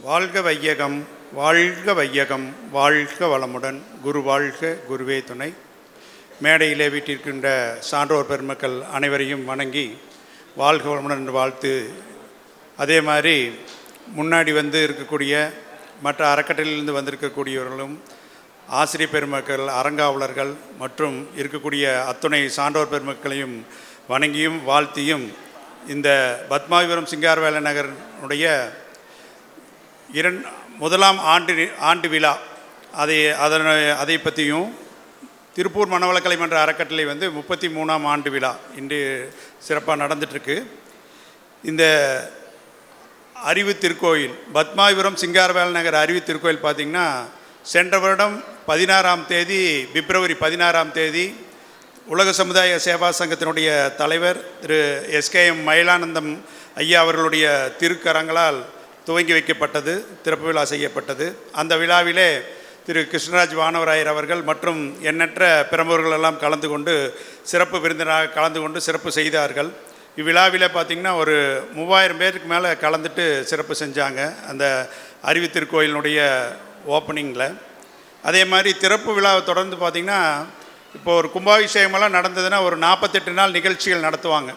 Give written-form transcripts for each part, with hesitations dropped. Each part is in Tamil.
வாழ்க வையகம், வாழ்க வையகம், வாழ்க வளமுடன், குரு வாழ்க, குருவே துணை. மேடையிலே வீட்டிருக்கின்ற சான்றோர் பெருமக்கள் அனைவரையும் வணங்கி வாழ்க வளமுடன் என்று வாழ்த்து. அதே மாதிரி முன்னாடி இருக்கக்கூடிய மற்ற அறக்கட்டளையிலிருந்து வந்திருக்கக்கூடியவர்களும் ஆசிரியர் பெருமக்கள், அரங்காவலர்கள் மற்றும் இருக்கக்கூடிய அத்துணை சான்றோர் பெருமக்களையும் வணங்கியும் வாழ்த்தியும் இந்த பத்மாவதிபுரம் சிங்காரவேலர் நகருடைய முதலாம் ஆண்டு விழா அதை பற்றியும் திருப்பூர் மனவளக்கலை மன்ற அறக்கட்டளை 33ஆம் ஆண்டு விழா இன்று சிறப்பாக நடந்துகிட்ருக்கு. இந்த அறிவு திருக்கோயில் பத்மாவதிபுரம் சிங்காரவேலர் நகர் அறிவு திருக்கோயில் பார்த்திங்கன்னா சென்ற வருடம் 16ஆம் தேதி பிப்ரவரி 16ஆம் தேதி உலக சமுதாய சேவா சங்கத்தினுடைய தலைவர் திரு SKM மயிலானந்தம் ஐயா அவர்களுடைய திருக்கரங்களால் துவங்கி வைக்கப்பட்டது, திறப்பு விழா செய்யப்பட்டது. அந்த விழாவிலே திரு கிருஷ்ணராஜ் வானவராயர் அவர்கள் மற்றும் எண்ணற்ற பிரமுகர்களெல்லாம் கலந்து கொண்டு சிறப்பு விருந்தினராக கலந்து கொண்டு சிறப்பு செய்தார்கள். இவ்விழாவில் பார்த்திங்கன்னா ஒரு 3000 பேருக்கு மேலே கலந்துட்டு சிறப்பு செஞ்சாங்க அந்த அறிவு திருக்கோயிலினுடைய ஓப்பனிங்கில். அதே மாதிரி திறப்பு விழாவை தொடர்ந்து பார்த்திங்கன்னா இப்போது ஒரு கும்பாபிஷேகமெல்லாம் நடந்ததுன்னா ஒரு 48 நாள் நிகழ்ச்சிகள் நடத்துவாங்க.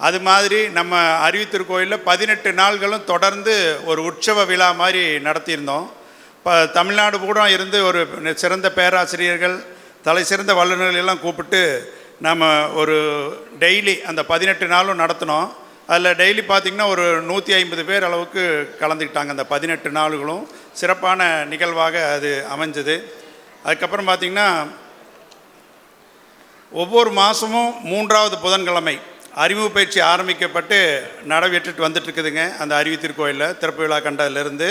அது மாதிரி நம்ம அறிவு திருக்கோயிலில் 18 நாள்களும் தொடர்ந்து ஒரு உற்சவ விழா மாதிரி நடத்தியிருந்தோம். இப்போ தமிழ்நாடு கூட இருந்து ஒரு சிறந்த பேராசிரியர்கள், தலை சிறந்த வல்லுநர்கள் எல்லாம் கூப்பிட்டு நம்ம ஒரு டெய்லி அந்த 18 நாளும் நடத்தினோம். அதில் டெய்லி பார்த்திங்கன்னா ஒரு 150 பேர் அளவுக்கு கலந்துக்கிட்டாங்க. அந்த 18 நாளுகளும் சிறப்பான நிகழ்வாக அது அமைஞ்சது. அதுக்கப்புறம் பார்த்திங்கன்னா ஒவ்வொரு மாதமும் 3வது புதன்கிழமை அறிமுக பயிற்சி ஆரம்பிக்கப்பட்டு நடைபெற்றுட்டு வந்துட்டுருக்குதுங்க அந்த அறிவு திருக்கோயிலில் திறப்பு விழா கண்டதிலிருந்து.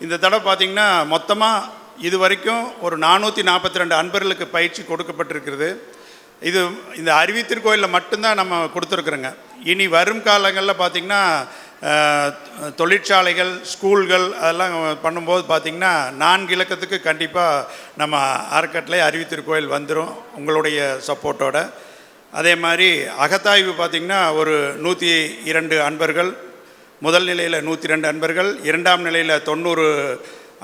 இந்த தடவை பார்த்திங்கன்னா மொத்தமாக இது வரைக்கும் ஒரு 442 அன்பர்களுக்கு பயிற்சி கொடுக்கப்பட்டிருக்கிறது. இந்த அறிவு திருக்கோயிலில் மட்டும்தான் நம்ம கொடுத்துருக்குறோங்க. இனி வரும் காலங்களில் பார்த்திங்கன்னா தொழிற்சாலைகள், ஸ்கூல்கள் அதெல்லாம் பண்ணும்போது பார்த்திங்கன்னா 4 இலக்கத்துக்கு கண்டிப்பாக நம்ம அறக்கட்டளை அறிவு திருக்கோயில் வந்துடும் உங்களுடைய சப்போர்ட்டோட. அதே மாதிரி அகத்தாய்வு பார்த்திங்கன்னா ஒரு 102 அன்பர்கள், முதல் நிலையில் 102 அன்பர்கள், 2ஆம் நிலையில் 90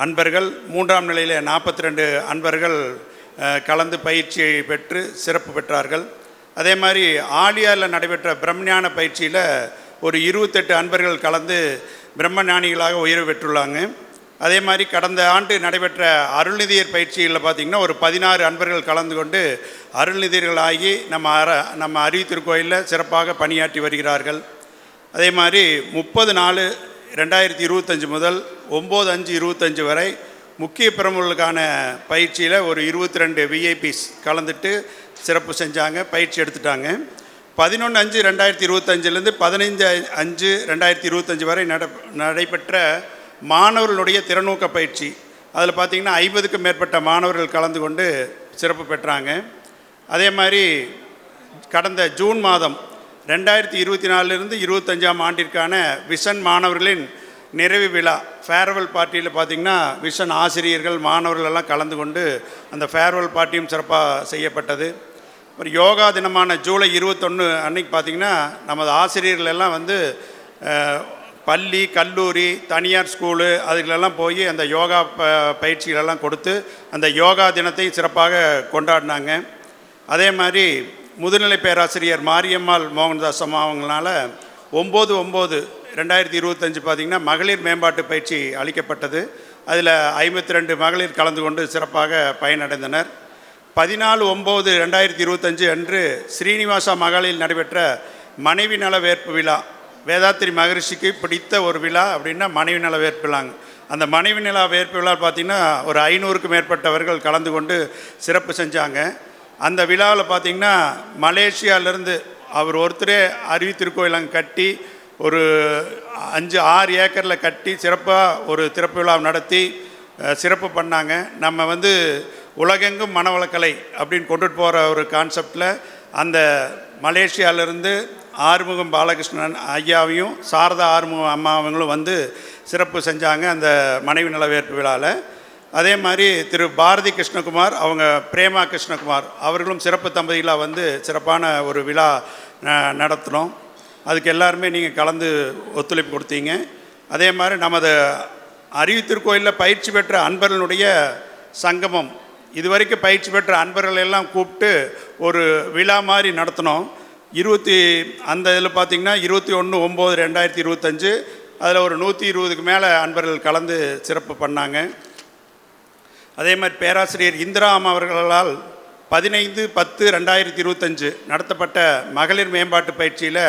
அன்பர்கள், 3ஆம் நிலையில் 42 அன்பர்கள் கலந்து பயிற்சியை பெற்று சிறப்பு பெற்றார்கள். அதே மாதிரி ஆலியாரில் நடைபெற்ற பிரம்மஞான பயிற்சியில் ஒரு 28 அன்பர்கள் கலந்து பிரம்மஞானிகளாக உயர்வு பெற்றுள்ளாங்க. அதே மாதிரி கடந்த ஆண்டு நடைபெற்ற அருள்நிதியர் பயிற்சியில் பார்த்திங்கன்னா ஒரு 16 அன்பர்கள் கலந்து கொண்டு அருள்நிதியர்களாகி நம்ம அறிவு திருக்கோயிலில் சிறப்பாக பணியாற்றி வருகிறார்கள். அதே மாதிரி 30/4/2025 முதல் 9/5/25 வரை முக்கிய பிரமுகர்களுக்கான பயிற்சியில் ஒரு 22 விஐபிஸ் கலந்துட்டு சிறப்பு செஞ்சாங்க, பயிற்சி எடுத்துட்டாங்க. 11/5/2025 15/5/2025 வரை நடைபெற்ற மாணவர்களுடைய திறனூக்க பயிற்சி, அதில் பார்த்திங்கன்னா 50க்கும் மேற்பட்ட மாணவர்கள் கலந்து கொண்டு சிறப்பு பெற்றாங்க. அதே மாதிரி கடந்த ஜூன் மாதம் 2024 25ஆம் ஆண்டிற்கான விஷன் மாணவர்களின் நிறைவு விழா ஃபேர்வெல் பார்ட்டியில் பார்த்திங்கன்னா விஷன் ஆசிரியர்கள், மாணவர்கள் எல்லாம் கலந்து கொண்டு அந்த ஃபேர்வெல் பார்ட்டியும் சிறப்பாக செய்யப்பட்டது. அப்புறம் யோகா தினமான ஜூலை 21 அன்னைக்கு பார்த்திங்கன்னா நமது ஆசிரியர்கள் எல்லாம் பள்ளி, கல்லூரி, தனியார் ஸ்கூலு அதுகளெல்லாம் போய் அந்த யோகா பயிற்சிகளெல்லாம் கொடுத்து அந்த யோகா தினத்தை சிறப்பாக கொண்டாடினாங்க. அதே மாதிரி முதுநிலை பேராசிரியர் மாரியம்மாள் மோகன்தாஸ் அம்மா அவங்களால 9/9/2025 பார்த்திங்கன்னா மகளிர் மேம்பாட்டு பயிற்சி அளிக்கப்பட்டது. அதில் 52 மகளிர் கலந்து கொண்டு சிறப்பாக பயனடைந்தனர். 14/9/2025 அன்று ஸ்ரீனிவாசா மகளில் நடைபெற்ற மனைவி நல வேற்பு விழா, வேதாத்திரி மகரிஷிக்கு பிடித்த ஒரு விழா அப்படின்னா மனைவி நல வேற்பு விழாங்க. அந்த மனைவி நல வேற்பு விழா பார்த்திங்கன்னா ஒரு 500க்கும் மேற்பட்டவர்கள் கலந்து கொண்டு சிறப்பு செஞ்சாங்க. அந்த விழாவில் பார்த்திங்கன்னா மலேசியாவிலேருந்து அவர் ஒருத்தரே அறிவு திருக்கோயில் அங்கே கட்டி ஒரு 5-6 ஏக்கரில் கட்டி சிறப்பாக ஒரு திறப்பு விழா நடத்தி சிறப்பு பண்ணாங்க. நம்ம உலகெங்கும் மனவளக்கலை அப்படின்னு கொண்டுட்டு போகிற ஒரு கான்செப்டில் அந்த மலேசியாவிலேருந்து ஆறுமுகம் பாலகிருஷ்ணன் ஐயாவையும் சாரதா ஆறுமுகம் அம்மா அவங்களும் சிறப்பு செஞ்சாங்க அந்த மனைவி நலவேற்பு விழாவில். அதே மாதிரி திரு பாரதி கிருஷ்ணகுமார் அவங்க பிரேமா கிருஷ்ணகுமார் அவர்களும் சிறப்பு தம்பதிகளாக சிறப்பான ஒரு விழா நடத்தினோம். அதுக்கு எல்லாருமே நீங்கள் கலந்து ஒத்துழைப்பு கொடுத்தீங்க. அதே மாதிரி நமது அறிவித்திருக்கோயிலில் பயிற்சி பெற்ற அன்பர்களுடைய சங்கமம், இதுவரைக்கும் பயிற்சி பெற்ற அன்பர்கள் எல்லாம் கூப்பிட்டு ஒரு விழா மாதிரி நடத்தினோம். அந்த இதில் பார்த்திங்கன்னா 21/9/2025 அதில் ஒரு 120க்கு மேலே அன்பர்கள் கலந்து சிறப்பு பண்ணாங்க. அதே மாதிரி பேராசிரியர் இந்திராம் அவர்களால் 15/10/2025 நடத்தப்பட்ட மகளிர் மேம்பாட்டு பயிற்சியில்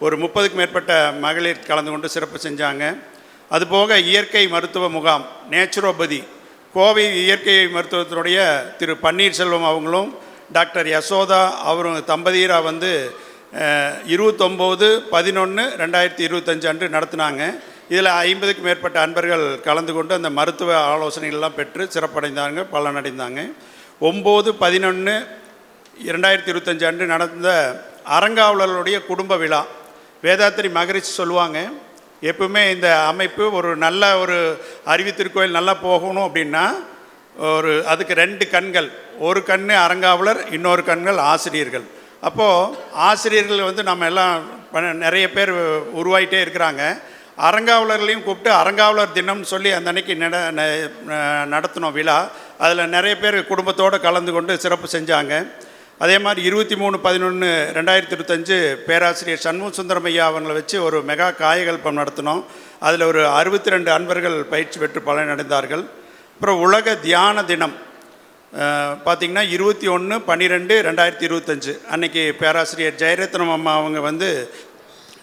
ஒரு 30க்கும் மேற்பட்ட மகளிர் கலந்து கொண்டு சிறப்பு செஞ்சாங்க. அதுபோக இயற்கை மருத்துவ முகாம் நேச்சுரோபதி கோவை இயற்கை மருத்துவத்தினுடைய திரு பன்னீர்செல்வம் அவங்களும் டாக்டர் யசோதா அவரும் தம்பதியராக வந்து 29/11/2025 அன்று நடத்தினாங்க. இதில் 50க்கும் மேற்பட்ட அன்பர்கள் கலந்து கொண்டு அந்த மருத்துவ ஆலோசனைகள்லாம் பெற்று சிறப்படைந்தாங்க, பலனடைந்தாங்க. 9/11/2025 அன்று நடந்த அறங்காவலர்களுடைய குடும்ப விழா. வேதாத்திரி மகரிஷி சொல்லுவாங்க, எப்பவுமே இந்த அமைப்பு ஒரு நல்ல ஒரு அறிவித்திருக்கோயில் நல்லா போகணும் அப்படின்னா அதுக்கு 2 கண்கள், ஒரு கண் அறங்காவலர், இன்னொரு கண்கள் ஆசிரியர்கள். அப்போது ஆசிரியர்கள் வந்து நம்ம எல்லாம் நிறைய பேர் உருவாகிட்டே இருக்கிறாங்க. அறங்காவலர்களையும் கூப்பிட்டு அறங்காவலர் தினம்னு சொல்லி அந்த அன்னைக்கு நடத்தினோம் விழா. அதில் நிறைய பேர் குடும்பத்தோடு கலந்து கொண்டு சிறப்பு செஞ்சாங்க. அதே மாதிரி 23/11/2025 பேராசிரியர் சண்முக சுந்தரமையா அவங்களை வச்சு ஒரு மெகா காயகல்பம் நடத்தினோம். அதில் ஒரு 62 அன்பர்கள் பயிற்சி பெற்று பலனடைந்தார்கள். அப்புறம் உலக தியான தினம் பார்த்திங்கன்னா 21/12/2025 அன்றைக்கி பேராசிரியர் ஜெயரத்னம் அம்மா அவங்க வந்து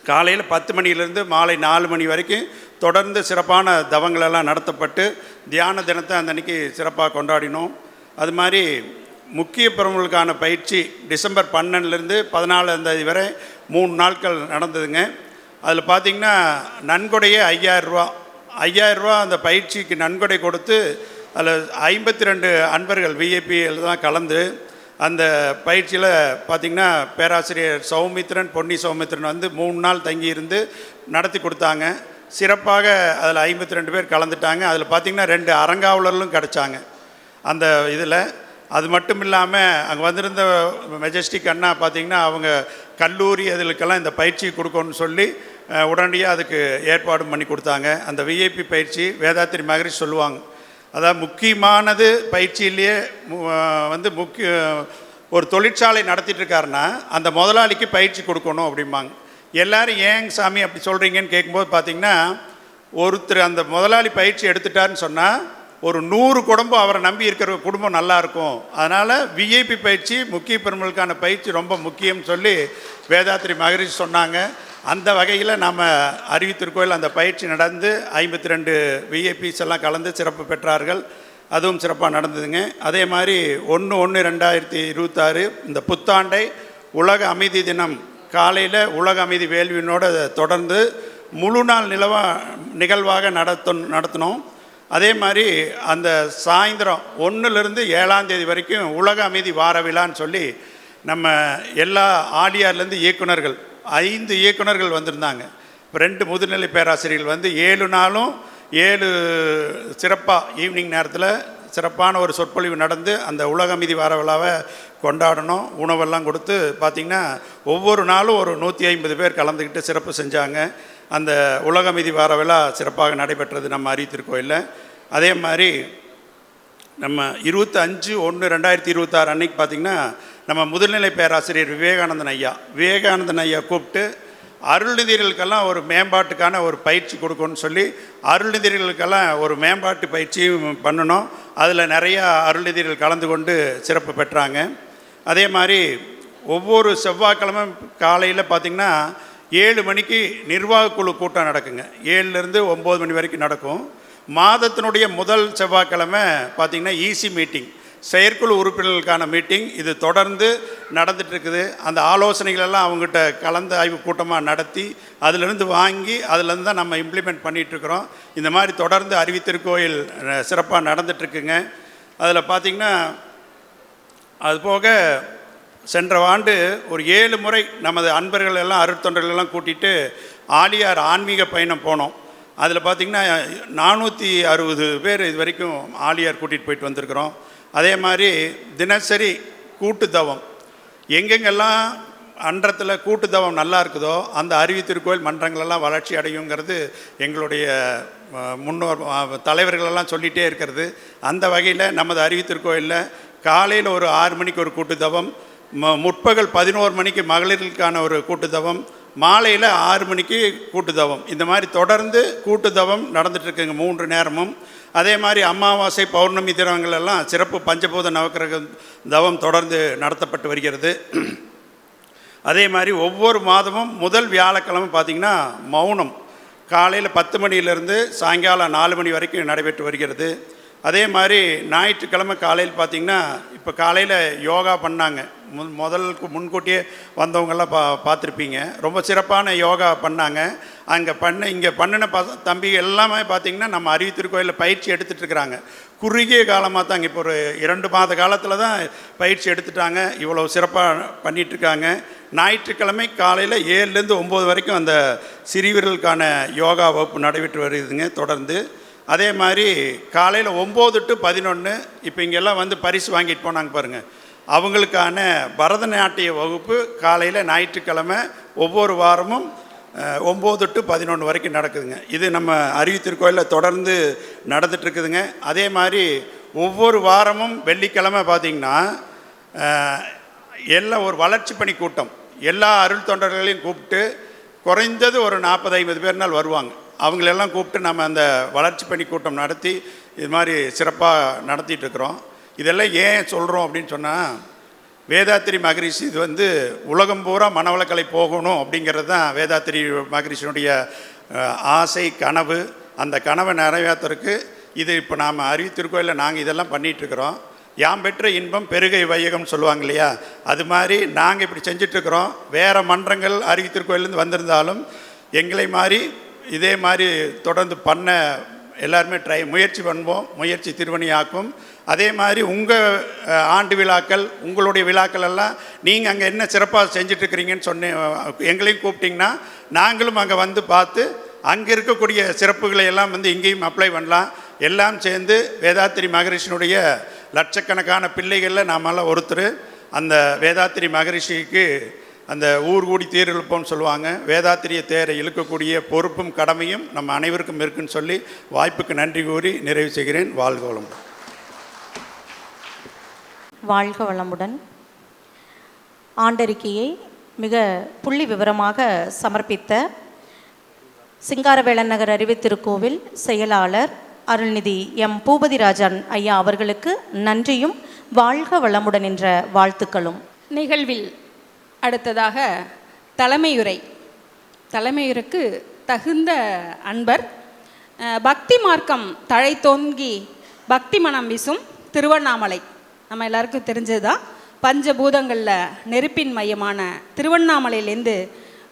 காலையில் 10 மணியிலேருந்து மாலை 4 மணி வரைக்கும் தொடர்ந்து சிறப்பான தவங்களெல்லாம் நடத்தப்பட்டு தியான தினத்தை அந்த அன்றைக்கி சிறப்பாக கொண்டாடினோம். அது மாதிரி முக்கிய பிரமுகளுக்கான பயிற்சி டிசம்பர் 12லேருந்து 14 வரை 3 நாட்கள் நடந்ததுங்க. அதில் பார்த்திங்கன்னா நன்கொடையே 5000 ரூபா அந்த பயிற்சிக்கு நன்கொடை கொடுத்து அதில் 52 அன்பர்கள் விஐபியில் தான் கலந்து அந்த பயிற்சியில் பார்த்திங்கன்னா பேராசிரியர் சௌமித்ரன், பொன்னி சௌமித்ரன் வந்து 3 நாள் தங்கியிருந்து நடத்தி கொடுத்தாங்க. சிறப்பாக அதில் 52 பேர் கலந்துட்டாங்க. அதில் பார்த்திங்கன்னா 2 அறங்காவலர்களும் கிடச்சாங்க அந்த இதில். அது மட்டும் இல்லாமல் அங்கே வந்திருந்த மெஜஸ்டிக் அண்ணா பார்த்திங்கன்னா அவங்க கல்லூரி அதுக்கெல்லாம் இந்த பயிற்சி கொடுக்கணும்னு சொல்லி உடனடியாக அதுக்கு ஏற்பாடு பண்ணி கொடுத்தாங்க. அந்த விஐபி பயிற்சி வேதாத்திரி மகரிஷி சொல்லுவாங்க, அதாவது முக்கியமானது பயிற்சியிலேயே வந்து ஒரு தொழிற்சாலை நடத்திட்டு இருக்காருன்னா அந்த முதலாளிக்கு பயிற்சி கொடுக்கணும் அப்படிம்பாங்க. எல்லோரும் ஏங்க சாமி அப்படி சொல்கிறீங்கன்னு கேட்கும்போது பார்த்திங்கன்னா ஒருத்தர் அந்த முதலாளி பயிற்சி எடுத்துட்டாருன்னு சொன்னால் ஒரு 100 குடும்பம் அவரை நம்பி இருக்கிற குடும்பம் நல்லாயிருக்கும். அதனால் விஐபி பயிற்சி முக்கிய பெருமளுக்கான பயிற்சி ரொம்ப முக்கியம்னு சொல்லி வேதாத்திரி மகரிஷி சொன்னாங்க. அந்த வகையில் நம்ம அறிவித்திருக்கோயில் அந்த பயிற்சி நடந்து 52 விஐபிஸ் எல்லாம் கலந்து சிறப்பு பெற்றார்கள். அதுவும் சிறப்பாக நடந்ததுங்க. அதே மாதிரி 1/1/2026 இந்த புத்தாண்டை உலக அமைதி தினம் காலையில் உலக அமைதி வேள்வியினோடு தொடர்ந்து முழு நாள் நிகழ்வாக நடத்தினோம். அதே மாதிரி அந்த சாயந்தரம் 1லேருந்து 7ஆம் தேதி வரைக்கும் உலக அமைதி வார விழான்னு சொல்லி நம்ம எல்லா ஆலியார்லேருந்து இயக்குநர்கள் 5 இயக்குநர்கள் வந்திருந்தாங்க. இப்போ 2 முதுநிலை பேராசிரியர்கள் வந்து 7 நாளும் 7 சிறப்பாக ஈவினிங் நேரத்தில் சிறப்பான ஒரு சொற்பொழிவு நடந்து அந்த உலக அமைதி வார விழாவை கொண்டாடணும். உணவெல்லாம் கொடுத்து பார்த்திங்கன்னா ஒவ்வொரு நாளும் ஒரு 150 பேர் கலந்துக்கிட்டு சிறப்பு செஞ்சாங்க. அந்த உலக அமைதி வார விழா சிறப்பாக நடைபெற்றது நம்ம அறிவித்திருக்கோயில். அதே மாதிரி நம்ம 25/1/2026 அன்னைக்கு பார்த்திங்கன்னா நம்ம முதுநிலை பேராசிரியர் விவேகானந்தன் ஐயா கூப்பிட்டு அருள்நிதிகளுக்கெல்லாம் ஒரு மேம்பாட்டுக்கான ஒரு பயிற்சி கொடுக்கணும்னு சொல்லி அருள்நிதிகளுக்கெல்லாம் ஒரு மேம்பாட்டு பயிற்சியும் பண்ணணும். அதில் நிறையா அருள்நிதிகள் கலந்து கொண்டு சிறப்பு பெற்றாங்க. அதே மாதிரி ஒவ்வொரு செவ்வாய்க்கிழமை காலையில் பார்த்திங்கன்னா 7 மணிக்கு நிர்வாகக்குழு கூட்டம் நடக்குங்க. 7லேருந்து 9 மணி வரைக்கும் நடக்கும். மாதத்தினுடைய முதல் செவ்வாய்க்கிழமை பார்த்திங்கன்னா ஈசி மீட்டிங், செயற்குழு உறுப்பினர்களுக்கான மீட்டிங் இது தொடர்ந்து நடந்துகிட்ருக்குது. அந்த ஆலோசனைகளெல்லாம் அவங்ககிட்ட கலந்து ஆய்வு கூட்டமாக நடத்தி அதிலிருந்து வாங்கி அதிலேருந்து தான் நம்ம இம்ப்ளிமெண்ட் பண்ணிகிட்ருக்குறோம். இந்த மாதிரி தொடர்ந்து அறிவித்திருக்கோயில் சிறப்பாக நடந்துகிட்ருக்குங்க. அதில் பார்த்திங்கன்னா அதுபோக சென்ற ஆண்டு ஒரு 7 முறை நமது அன்பர்கள் எல்லாம் அருட்தொண்டர்கள் எல்லாம் கூட்டிகிட்டு ஆலியார் ஆன்மீக பயணம் போனோம். அதில் பார்த்திங்கன்னா 460 பேர் இது வரைக்கும் ஆலியார் கூட்டிகிட்டு போயிட்டு வந்திருக்கிறோம். அதே மாதிரி தினசரி கூட்டு தவம் எங்கெங்கெல்லாம் அன்றத்தில் கூட்டு தவம் நல்லா இருக்குதோ அந்த அறிவித்திருக்கோயில் மன்றங்களெல்லாம் வளர்ச்சி அடையுங்கிறது எங்களுடைய முன்னோர் தலைவர்களெல்லாம் சொல்லிகிட்டே இருக்கிறது. அந்த வகையில் நமது அறிவித்திருக்கோயிலில் காலையில் ஒரு 6 மணிக்கு ஒரு கூட்டுத்தவம், முற்பகல் 11 மணிக்கு மகளிர்களுக்கான ஒரு கூட்டுத்தவம், மாலையில் 6 மணிக்கு கூட்டுத்தவம். இந்த மாதிரி தொடர்ந்து கூட்டுத்தவம் நடந்துகிட்ருக்குங்க 3 நேரமும். அதே மாதிரி அமாவாசை பௌர்ணமி தினங்களெல்லாம் சிறப்பு பஞ்சபூத நவக்கிரக தவம் தொடர்ந்து நடத்தப்பட்டு வருகிறது. அதே மாதிரி ஒவ்வொரு மாதமும் முதல் வியாழக்கிழமை பார்த்திங்கன்னா மௌனம் காலையில் 10 மணியிலேருந்து சாயங்காலம் 4 மணி வரைக்கும் நடைபெற்று வருகிறது. அதே மாதிரி ஞாயிற்றுக்கிழமை காலையில் பார்த்திங்கன்னா இப்போ காலையில் யோகா பண்ணாங்க. முன்கூட்டியே வந்தவங்கெல்லாம் பார்த்துருப்பீங்க. ரொம்ப சிறப்பான யோகா பண்ணாங்க. இங்கே பண்ணின தம்பி எல்லாமே பார்த்திங்கன்னா நம்ம அறிவித்திருக்கோயிலில் பயிற்சி எடுத்துகிட்ருக்குறாங்க. குறுகிய காலமாக தாங்க, இப்போ ஒரு 2 மாத காலத்தில் தான் பயிற்சி எடுத்துட்டாங்க. இவ்வளோ சிறப்பாக பண்ணிகிட்ருக்காங்க. ஞாயிற்றுக்கிழமை காலையில் 7லேருந்து 9 வரைக்கும் அந்த சிறுவர்களுக்கான யோகா வகுப்பு நடைபெற்று வருதுங்க தொடர்ந்து. அதே மாதிரி காலையில் 9 to 11 இப்போ இங்கெல்லாம் வந்து பரிசு வாங்கிட்டு போனாங்க பாருங்கள், அவங்களுக்கான பரதநாட்டிய வகுப்பு காலையில் ஞாயிற்றுக்கிழமை ஒவ்வொரு வாரமும் 9 to 11 வரைக்கும் நடக்குதுங்க. இது நம்ம அறிவித்திருக்கோயிலில் தொடர்ந்து நடந்துகிட்ருக்குதுங்க. அதே மாதிரி ஒவ்வொரு வாரமும் வெள்ளிக்கிழமை பார்த்திங்கன்னா எல்லாம் ஒரு வளர்ச்சி பணி கூட்டம், எல்லா அருள் தொண்டர்களையும் கூப்பிட்டு குறைந்தது ஒரு 40-50 பேர்னால் வருவாங்க. அவங்களெல்லாம் கூப்பிட்டு நம்ம அந்த வளர்ச்சி பணி கூட்டம் நடத்தி இது மாதிரி சிறப்பாக நடத்திட்டுருக்குறோம். இதெல்லாம் ஏன் சொல்கிறோம் அப்படின்னு சொன்னால், வேதாத்திரி மகரிஷி இது வந்து உலகம் பூரா மனவளக்கலை போகணும் அப்படிங்கிறது தான் வேதாத்திரி மகரிஷினுடைய ஆசை, கனவு. அந்த கனவை நிறைவேற்றுறதுக்கு இது இப்போ நாம் அறிவித்திருக்கோயில்ல நாங்கள் இதெல்லாம் பண்ணிகிட்ருக்குறோம். யாம் பெற்ற இன்பம் பெருகை வையகம்னு சொல்லுவாங்க இல்லையா, அது மாதிரி நாங்கள் இப்படி செஞ்சிட்ருக்குறோம். வேறு மன்றங்கள் அறிவித்திருக்கோயிலேருந்து வந்திருந்தாலும் எங்களை மாதிரி இதே மாதிரி தொடர்ந்து பண்ண எல்லாருமே முயற்சி பண்ணுவோம். முயற்சி திருவணியாக்கும். அதே மாதிரி உங்கள் ஆண்டு விழாக்கள், உங்களுடைய விழாக்கள் எல்லாம் நீங்கள் அங்கே என்ன சிறப்பாக செஞ்சிட்ருக்கிறீங்கன்னு எங்களையும் கூப்பிட்டிங்கன்னா நாங்களும் அங்கே வந்து பார்த்து அங்கே இருக்கக்கூடிய சிறப்புகளை எல்லாம் வந்து இங்கேயும் அப்ளை பண்ணலாம். எல்லாம் சேர்ந்து வேதாத்திரி மகரிஷினுடைய லட்சக்கணக்கான பிள்ளைகளில் நாமெல்லாம் ஒருத்தர். அந்த வேதாத்திரி மகரிஷிக்கு அந்த ஊர் கூடி தேர் இழுப்போம்னு சொல்லுவாங்க. வேதாத்திரிய தேரை இழுக்கக்கூடிய பொறுப்பும் கடமையும் நம்ம அனைவருக்கும் இருக்குன்னு சொல்லி வாய்ப்புக்கு நன்றி கூறி நிறைவு செய்கிறேன். வாழ்க வளமுடன். வாழ்க வளமுடன். ஆண்டறிக்கையை மிக புள்ளி விவரமாக சமர்ப்பித்த சிங்காரவேலன் நகர் அறிவித்திருக்கோவில் செயலாளர் அருள்நிதி எம் பூபதிராஜன் ஐயா அவர்களுக்கு நன்றியும் வாழ்க வளமுடன் என்ற வாழ்த்துக்களும். நிகழ்வில் அடுத்ததாக தலைமையுரைக்கு தகுந்த அன்பர், பக்தி மார்க்கம் தழைத்தோங்கி பக்தி மனம் வீசும் திருவண்ணாமலை. நம்ம எல்லாருக்கும் தெரிஞ்சதுதான், பஞ்சபூதங்களில் நெருப்பின் மையமான திருவண்ணாமலையிலேருந்து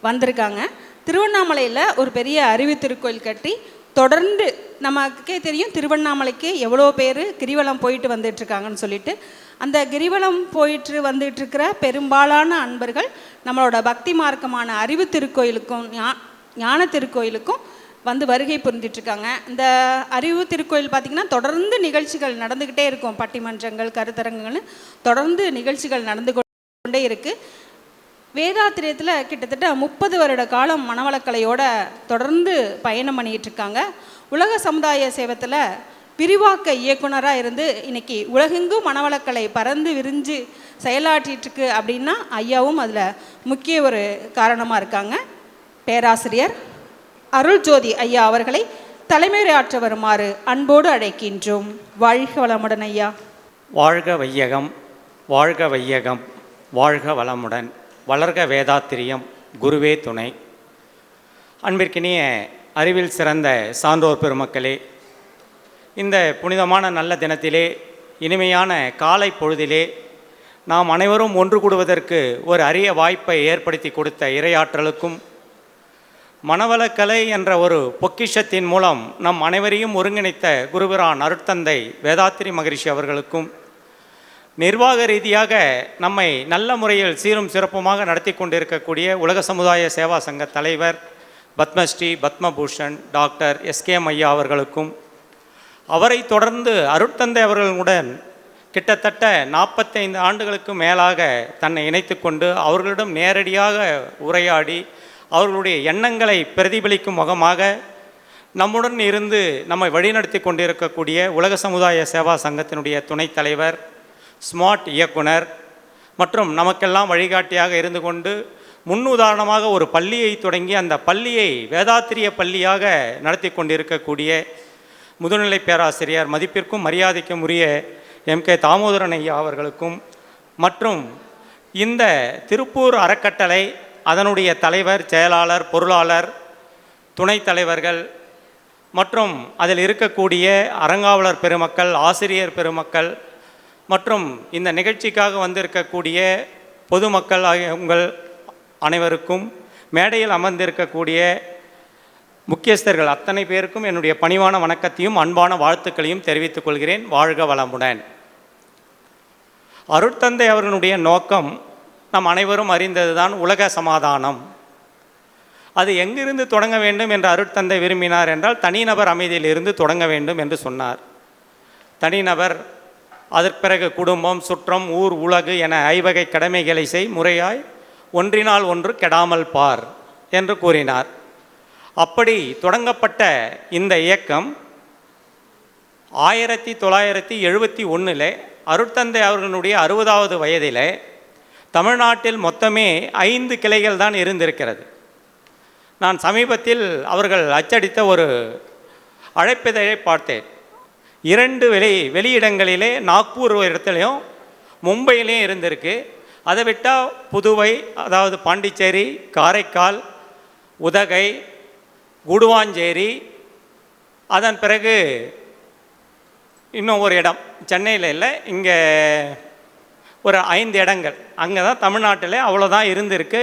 வந்திருக்காங்க. திருவண்ணாமலையில் ஒரு பெரிய அறிவித்திருக்கோயில் கட்டி தொடர்ந்து நமக்கே தெரியும் திருவண்ணாமலைக்கு எவ்வளோ பேர் கிரிவலம் போயிட்டு வந்துட்டுருக்காங்கன்னு சொல்லிட்டு, அந்த கிரிவலம் போயிட்டு வந்துட்டுருக்கிற பெரும்பாலான அன்பர்கள் நம்மளோட பக்தி மார்க்கமான அறிவு திருக்கோயிலுக்கும் ஞான திருக்கோயிலுக்கும் வந்து வருகை புரிந்துட்டுருக்காங்க. இந்த அறிவு திருக்கோயில் பார்த்திங்கன்னா தொடர்ந்து நிகழ்ச்சிகள் நடந்துக்கிட்டே இருக்கும். பட்டிமன்றங்கள், கருத்தரங்குகள்னு தொடர்ந்து நிகழ்ச்சிகள் நடந்து கொண்டே இருக்குது. வேதாத்திரியத்தில் கிட்டத்தட்ட 30 வருட காலம் மனவளக்கலையோட தொடர்ந்து பயணம் பண்ணிகிட்டு இருக்காங்க. உலக சமுதாய சேவத்தில் விரிவாக்க இயக்குனராக இருந்து இன்னைக்கு உலகெங்கும் மனவளக்கலை பறந்து விரிஞ்சு செயலாற்றிட்டுருக்கு அப்படின்னா ஐயாவும் அதில் முக்கிய ஒரு காரணமாக இருக்காங்க. பேராசிரியர் அருள்ஜோதி ஐயா அவர்களை தலைமையுரையாற்ற வருமாறு அன்போடு அழைக்கின்றோம். வாழ்க வளமுடன் ஐயா. வாழ்க வையகம், வாழ்க வையகம், வாழ்க வளமுடன், வளர்க வேதாத்திரியம், குருவே துணை. அன்பிற்கினிய அறிவில் சிறந்த சான்றோர் பெருமக்களே, இந்த புனிதமான நல்ல தினத்திலே, இனிமையான காலை பொழுதிலே நாம் அனைவரும் ஒன்று கூடுவதற்கு ஒரு அரிய வாய்ப்பை ஏற்படுத்தி கொடுத்த இறையாற்றலுக்கும், மனவளக்கலை என்ற ஒரு பொக்கிஷத்தின் மூலம் நம் அனைவரையும் ஒருங்கிணைத்த குருபிரான் அருட்தந்தை வேதாத்திரி மகரிஷி அவர்களுக்கும், நிர்வாக ரீதியாக நம்மை நல்ல முறையில் சீரும் சிறப்புமாக நடத்தி கொண்டிருக்கக்கூடிய உலக சமுதாய சேவா சங்க தலைவர் பத்மஸ்ரீ பத்மபூஷன் டாக்டர் எஸ்கேஎம் ஐயா அவர்களுக்கும், அவரை தொடர்ந்து அருட்தந்தை அவர்களுடன் கிட்டத்தட்ட 45 ஆண்டுகளுக்கு மேலாக தன்னை இணைத்து கொண்டு அவர்களிடம் நேரடியாக உரையாடி அவர்களுடைய எண்ணங்களை பிரதிபலிக்கும் முகமாக நம்முடன் இருந்து நம்மை வழிநடத்தி கொண்டிருக்கக்கூடிய உலக சமுதாய சேவா சங்கத்தினுடைய துணைத் தலைவர், ஸ்மார்ட் இயக்குனர் மற்றும் நமக்கெல்லாம் வழிகாட்டியாக இருந்து கொண்டு முன்னுதாரணமாக ஒரு பள்ளியை தொடங்கி அந்த பள்ளியை வேதாத்திரிய பள்ளியாக நடத்தி கொண்டிருக்கக்கூடிய முதுநிலை பேராசிரியர் மதிப்பிற்கும் மரியாதைக்கும் உரிய MK தாமோதரன் ஐயா அவர்களுக்கும் மற்றும் இந்த திருப்பூர் அறக்கட்டளை அதனுடைய தலைவர், செயலாளர், பொருளாளர், துணைத் தலைவர்கள் மற்றும் அதில் இருக்கக்கூடிய அறங்காவலர் பெருமக்கள், ஆசிரியர் பெருமக்கள் மற்றும் இந்த நிகழ்ச்சிக்காக வந்திருக்கக்கூடிய பொதுமக்கள் ஆகிய உங்கள் அனைவருக்கும், மேடையில் அமர்ந்திருக்கக்கூடிய முக்கியஸ்தர்கள் அத்தனை பேருக்கும் என்னுடைய பணிவான வணக்கத்தையும் அன்பான வாழ்த்துக்களையும் தெரிவித்துக் கொள்கிறேன். வாழ்க வளமுடன். அருட்தந்தை அவர்களுடைய நோக்கம் நம் அனைவரும் அறிந்ததுதான், உலக சமாதானம். அது எங்கிருந்து தொடங்க வேண்டும் என்று அருட்தந்தை விரும்பினார் என்றால் தனிநபர் அமைதியிலிருந்து தொடங்க வேண்டும் என்று சொன்னார். தனிநபர், அதற்கு பிறகு குடும்பம், சுற்றம், ஊர், உலகு என ஐவகை கடமைகளை செய், முறையாய் ஒன்றினால் ஒன்று கெடாமல் பார் என்று கூறினார். அப்படி தொடங்கப்பட்ட இந்த இயக்கம் 1971 அருட்தந்தை அவர்களுடைய 60வது வயதில் தமிழ்நாட்டில் மொத்தமே 5 கிளைகள் தான் இருந்திருக்கிறது. நான் சமீபத்தில் அவர்கள் அச்சடித்த ஒரு அழைப்பிதழை பார்த்தேன். 2 வெளியிடங்களிலே, நாக்பூர் ஒரு இடத்துலையும் மும்பையிலையும் இருந்திருக்கு. அதை விட்டால் புதுவை, அதாவது பாண்டிச்சேரி, காரைக்கால், உதகை, குடுவாஞ்சேரி, அதன் பிறகு இன்னும் ஒரு இடம் சென்னையில் இல்லை, இங்கே ஒரு 5 இடங்கள், அங்கே தான் தமிழ்நாட்டில் அவ்வளோதான் இருந்திருக்கு.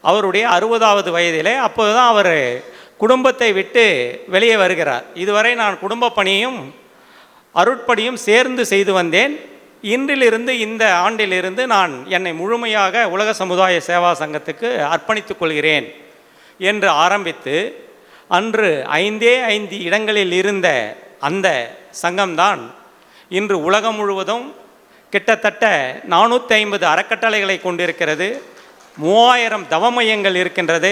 அவருடைய 60வது வயதிலே அப்போது தான் அவர் குடும்பத்தை விட்டு வெளியே வருகிறார். இதுவரை நான் குடும்ப பணியும் அருட்பணியும் சேர்ந்து செய்து வந்தேன். இன்றிலிருந்து, இந்த ஆண்டிலிருந்து நான் என்னை முழுமையாக உலக சமுதாய சேவா சங்கத்துக்கு அர்ப்பணித்துக் கொள்கிறேன் என்று ஆரம்பித்து, அன்று 5 இடங்களில் இருந்த அந்த சங்கம்தான் இன்று உலகம் முழுவதும் கிட்டத்தட்ட 450 அறக்கட்டளைகளை கொண்டிருக்கிறது. 3000 தவமையங்கள் இருக்கின்றது.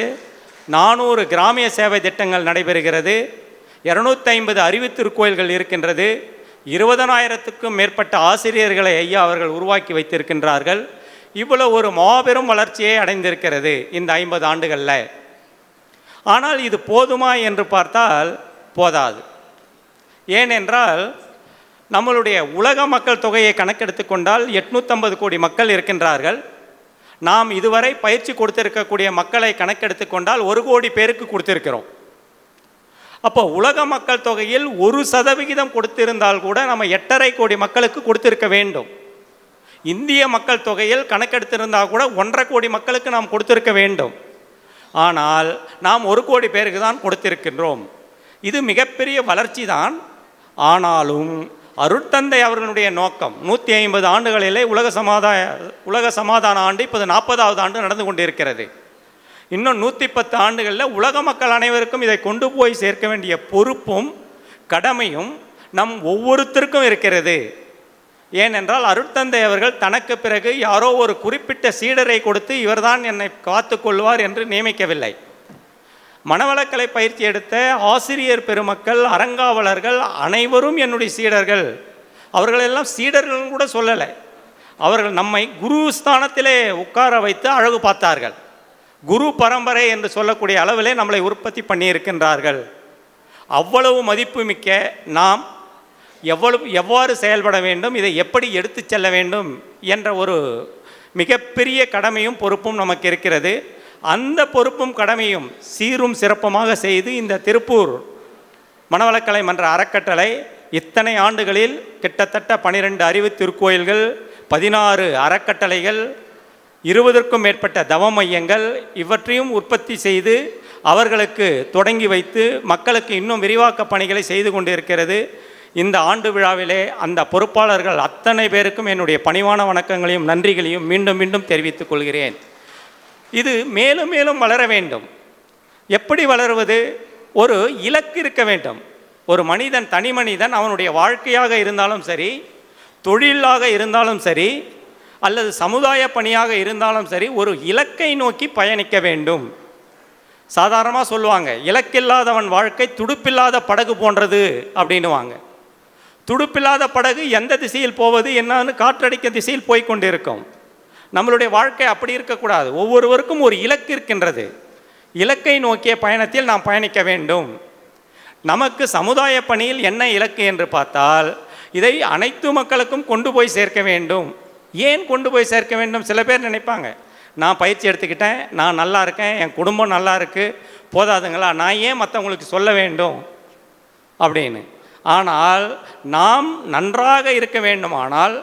400 கிராமிய சேவை திட்டங்கள் நடைபெறுகிறது. 250 அறிவு திருக்கோயில்கள் இருக்கின்றது. 20,000க்கும் மேற்பட்ட ஆசிரியர்களை ஐயா அவர்கள் உருவாக்கி வைத்திருக்கின்றார்கள். இவ்வளவு ஒரு மாபெரும் வளர்ச்சியை அடைந்திருக்கிறது இந்த 50 ஆண்டுகளில். ஆனால் இது போதுமா என்று பார்த்தால் போதாது. ஏனென்றால் நம்மளுடைய உலக மக்கள் தொகையை கணக்கெடுத்து கொண்டால் 850 கோடி மக்கள் இருக்கின்றார்கள். நாம் இதுவரை பயிற்சி கொடுத்திருக்கக்கூடிய மக்களை கணக்கெடுத்து கொண்டால் 1 கோடி பேருக்கு கொடுத்திருக்கிறோம். அப்போ உலக மக்கள் தொகையில் 1% கொடுத்திருந்தால் கூட நம்ம 8.5 கோடி மக்களுக்கு கொடுத்திருக்க வேண்டும். இந்திய மக்கள் தொகையில் கணக்கெடுத்திருந்தால் கூட 1.5 கோடி மக்களுக்கு நாம் கொடுத்திருக்க வேண்டும். ஆனால் நாம் 1 கோடி பேருக்கு தான் கொடுத்திருக்கின்றோம். இது மிகப்பெரிய வளர்ச்சி தான். ஆனாலும் அருட்தந்தை அவர்களுடைய நோக்கம் 150 ஆண்டுகளிலே உலக சமாதான ஆண்டு இப்போது 40வது ஆண்டு நடந்து கொண்டிருக்கிறது. இன்னும் 110 ஆண்டுகளில் உலக மக்கள் அனைவருக்கும் இதை கொண்டு போய் சேர்க்க வேண்டிய பொறுப்பும் கடமையும் நம் ஒவ்வொருத்தருக்கும் இருக்கிறது. ஏனென்றால் அருட்தந்தை அவர்கள் தனக்கு பிறகு யாரோ ஒரு குறிப்பிட்ட சீடரை கொடுத்து இவர்தான் என்னை காத்து கொள்வார் என்று நியமிக்கவில்லை. மனவளக்கலை பயிற்சி எடுத்த ஆசிரியர் பெருமக்கள், அறங்காவலர்கள் அனைவரும் என்னுடைய சீடர்கள். அவர்களெல்லாம் சீடர்கள் கூட சொல்லலை. அவர்கள் நம்மை குரு ஸ்தானத்திலே உட்கார வைத்து அழகு பார்த்தார்கள். குரு பரம்பரை என்று சொல்லக்கூடிய அளவிலே நம்மளை உற்பத்தி பண்ணியிருக்கின்றார்கள். அவ்வளவு மதிப்புமிக்க நாம் எவ்வாறு செயல்பட வேண்டும், இதை எப்படி எடுத்து செல்ல வேண்டும் என்ற ஒரு மிகப்பெரிய கடமையும் பொறுப்பும் நமக்கு இருக்கிறது. அந்த பொறுப்பும் கடமையும் சீரும் சிறப்புமாக செய்து இந்த திருப்பூர் மனவளக்கலை மன்ற அறக்கட்டளை இத்தனை ஆண்டுகளில் கிட்டத்தட்ட 12 அறிவு திருக்கோயில்கள், 16 அறக்கட்டளைகள், 20க்கும் மேற்பட்ட தவ மையங்கள் இவற்றையும் உற்பத்தி செய்து அவர்களுக்கு தொடங்கி வைத்து மக்களுக்கு இன்னும் விரிவாக்க பணிகளை செய்து கொண்டிருக்கிறது. இந்த ஆண்டு விழாவிலே அந்த பொறுப்பாளர்கள் அத்தனை பேருக்கும் என்னுடைய பணிவான வணக்கங்களையும் நன்றிகளையும் மீண்டும் மீண்டும் தெரிவித்துக் கொள்கிறேன். இது மேலும் மேலும் வளர வேண்டும். எப்படி வளருவது? ஒரு இலக்கு இருக்க வேண்டும். ஒரு மனிதன், தனி மனிதன், அவனுடைய வாழ்க்கையாக இருந்தாலும் சரி, தொழிலாக இருந்தாலும் சரி, அல்லது சமுதாய பணியாக இருந்தாலும் சரி, ஒரு இலக்கை நோக்கி பயணிக்க வேண்டும். சாதாரணமாக சொல்லுவாங்க, இலக்கில்லாதவன் வாழ்க்கை துடுப்பில்லாத படகு போன்றது அப்படின்னுவாங்க. துடுப்பில்லாத படகு எந்த திசையில் போவது என்னன்னு காற்றடிக்க திசையில் போய்கொண்டிருக்கும். நம்மளுடைய வாழ்க்கை அப்படி இருக்கக்கூடாது. ஒவ்வொருவருக்கும் ஒரு இலக்கு இருக்கின்றது. இலக்கை நோக்கிய பயணத்தில் நாம் பயணிக்க வேண்டும். நமக்கு சமுதாய பணியில் என்ன இலக்கு என்று பார்த்தால், இதை அனைத்து மக்களுக்கும் கொண்டு போய் சேர்க்க வேண்டும். ஏன் கொண்டு போய் சேர்க்க வேண்டும்? சில பேர் நினைப்பாங்க, நான் பயிற்சி எடுத்துக்கிட்டேன், நான் நல்லா இருக்கேன், என் குடும்பம் நல்லா இருக்குது, போதாதுங்களா, நான் ஏன் மற்றவங்களுக்கு சொல்ல வேண்டும் அப்படின்னு. ஆனால் நாம் நன்றாக இருக்க வேண்டுமானால்,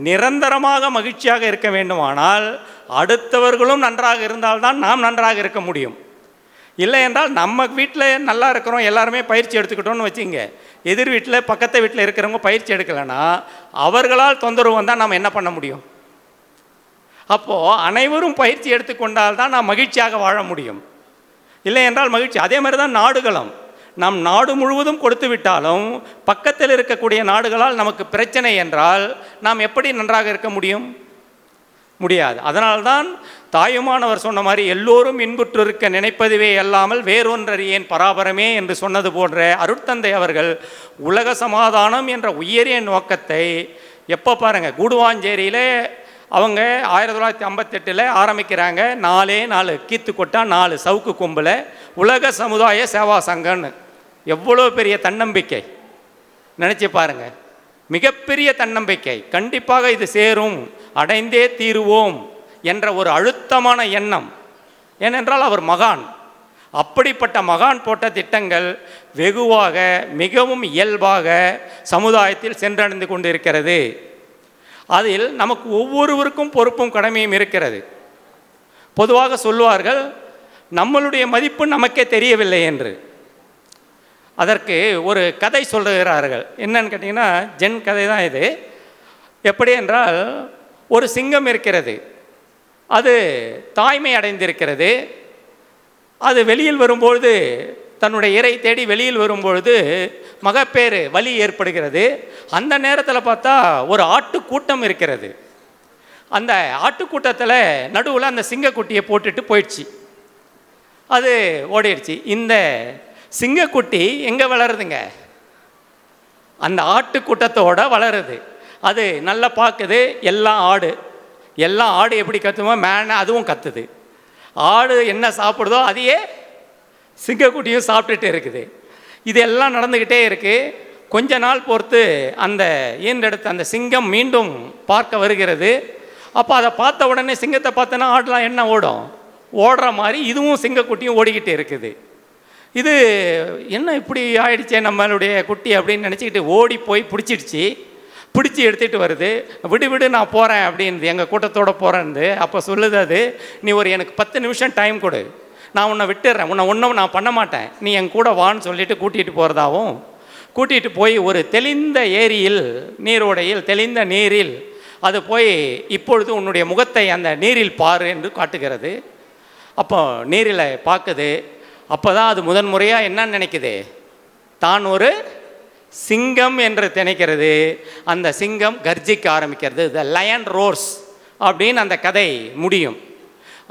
நிரந்தரமாக மகிழ்ச்சியாக இருக்க வேண்டுமானால், அடுத்தவர்களும் நன்றாக இருந்தால்தான் நாம் நன்றாக இருக்க முடியும். இல்லை என்றால் நம்ம வீட்டில் நல்லா இருக்கிறோம், எல்லாருமே பயிற்சி எடுத்துக்கிட்டோன்னு வச்சுங்க, எதிர் வீட்டில் பக்கத்து வீட்டில் இருக்கிறவங்க பயிற்சி எடுக்கலைன்னா அவர்களால் தொந்தரவு வந்தால் நாம் என்ன பண்ண முடியும்? அப்போது அனைவரும் பயிற்சி எடுத்துக்கொண்டால் தான் நாம் மகிழ்ச்சியாக வாழ முடியும். இல்லை என்றால் மகிழ்ச்சி. அதே மாதிரி தான் நாடுகளும். நம் நாடு முழுவதும் கொடுத்து விட்டாலும் பக்கத்தில் இருக்கக்கூடிய நாடுகளால் நமக்கு பிரச்சனை என்றால் நாம் எப்படி நன்றாக இருக்க முடியும்? முடியாது. அதனால்தான் தாயுமானவர் சொன்ன மாதிரி, எல்லோரும் இன்புற்று இருக்க நினைப்பதுவே அல்லாமல் வேறொன்றறியேன் பராபரமே என்று சொன்னது போன்ற அருட்தந்தை அவர்கள் உலக சமாதானம் என்ற உயரிய நோக்கத்தை எப்போ பாருங்கள், கூடுவாஞ்சேரியில் அவங்க 1958 ஆரம்பிக்கிறாங்க. 4 கீத்து கொட்டா 4 சவுக்கு கொம்பில் உலக சமுதாய சேவா சங்கம்னு. எவ்வளோ பெரிய தன்னம்பிக்கை நினச்சி பாருங்கள். மிகப்பெரிய தன்னம்பிக்கை. கண்டிப்பாக இது சேரும், அடைந்தே தீருவோம் என்ற ஒரு அழுத்தமான எண்ணம். ஏனென்றால் அவர் மகான். அப்படிப்பட்ட மகான் போட்ட திட்டங்கள் வெகுவாக மிகவும் இயல்பாக சமுதாயத்தில் சென்றடைந்து கொண்டிருக்கிறது. அதில் நமக்கு ஒவ்வொருவருக்கும் பொறுப்பும் கடமையும் இருக்கிறது. பொதுவாக சொல்லுவார்கள், நம்மளுடைய மதிப்பு நமக்கே தெரியவில்லை என்று. அதற்கு ஒரு கதை சொல்லுகிறார்கள். என்னன்னு கேட்டிங்கன்னா, ஜென் கதை தான் இது. எப்படி என்றால், ஒரு சிங்கம் இருக்கிறது, அது தாய்மை அடைந்திருக்கிறது. அது வெளியில் வரும்பொழுது, தன்னுடைய இறை தேடி வெளியில் வரும்பொழுது மகப்பேறு வலி ஏற்படுகிறது. அந்த நேரத்தில் பார்த்தா ஒரு ஆட்டுக்கூட்டம் இருக்கிறது. அந்த ஆட்டுக்கூட்டத்தில் நடுவில் அந்த சிங்கக்குட்டியை போட்டுட்டு போயிடுச்சு. அது ஓடிடுச்சு. இந்த சிங்கக்குட்டி எங்கே வளருதுங்க? அந்த ஆட்டுக்கூட்டத்தோடு வளருது. அது நல்லா பார்க்குது. எல்லாம் ஆடு எப்படி கத்துமோ மேன அதுவும் கத்துது. ஆடு என்ன சாப்பிடுதோ அதையே சிங்கக்குட்டியும் சாப்பிட்டுட்டு இருக்குது. இதெல்லாம் நடந்துக்கிட்டே இருக்குது. கொஞ்ச நாள் பொறுத்து அந்த ஈன்றெடுத்த அந்த சிங்கம் மீண்டும் பார்க்க வருகிறது. அப்போ அதை பார்த்த உடனே, சிங்கத்தை பார்த்தோன்னா ஆடெலாம் என்ன ஓடுற மாதிரி இதுவும் சிங்கக்குட்டியும் ஓடிக்கிட்டு இருக்குது. இது என்ன இப்படி ஆயிடுச்சே நம்மளுடைய குட்டி அப்படின்னு நினச்சிக்கிட்டு ஓடி போய் பிடிச்சி எடுத்துகிட்டு வருது. விடு நான் போகிறேன் அப்படின்னு, எங்கள் கூட்டத்தோடு போகிறேன்னு. அப்போ சொல்லுது அது, நீ எனக்கு 10 நிமிஷம் டைம் கொடு, நான் உன்னை விட்டுடுறேன், உன்னை ஒன்றும் நான் பண்ண மாட்டேன், நீ என் கூட வான்னு சொல்லிட்டு கூட்டிகிட்டு போகிறதாவும், கூட்டிகிட்டு போய் ஒரு தெளிந்த ஏரியில், நீரோடையில், தெளிந்த நீரில் அது போய், இப்பொழுது உன்னுடைய முகத்தை அந்த நீரில் பாரு என்று காட்டுகிறது. அப்போ நீரில் பார்க்குது. அப்போ தான் அது முதன்முறையாக என்ன நினைக்குது, தான் ஒரு சிங்கம் என்று நினைக்கிறது. அந்த சிங்கம் கர்ஜிக்க ஆரம்பிக்கிறது. த லயன் ரோர்ஸ் அப்படின்னு அந்த கதை முடியும்.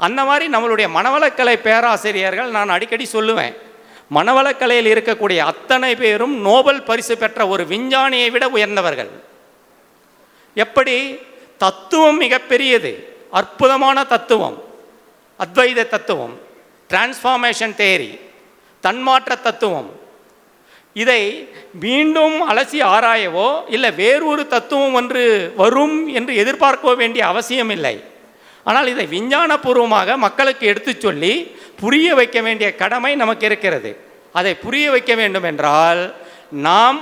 அந்த மாதிரி நம்மளுடைய மனவளக்கலை பேராசிரியர்கள், நான் அடிக்கடி சொல்லுவேன், மனவளக்கலையில் இருக்கக்கூடிய அத்தனை பேரும் நோபல் பரிசு பெற்ற ஒரு விஞ்ஞானியை விட உயர்ந்தவர்கள். எப்படி? தத்துவம் மிகப்பெரியது, அற்புதமான தத்துவம், அத்வைத தத்துவம், டிரான்ஸ்ஃபார்மேஷன் தியரி, தன்மாற்ற தத்துவம். இதை மீண்டும் அலசி ஆராயவோ இல்லை வேறொரு தத்துவம் ஒன்று வரும் என்று எதிர்பார்க்க வேண்டிய அவசியம் இல்லை. ஆனால் இதை விஞ்ஞானபூர்வமாக மக்களுக்கு எடுத்து சொல்லி புரிய வைக்க வேண்டிய கடமை நமக்கு இருக்கிறது. அதை புரிய வைக்க வேண்டும் என்றால் நாம்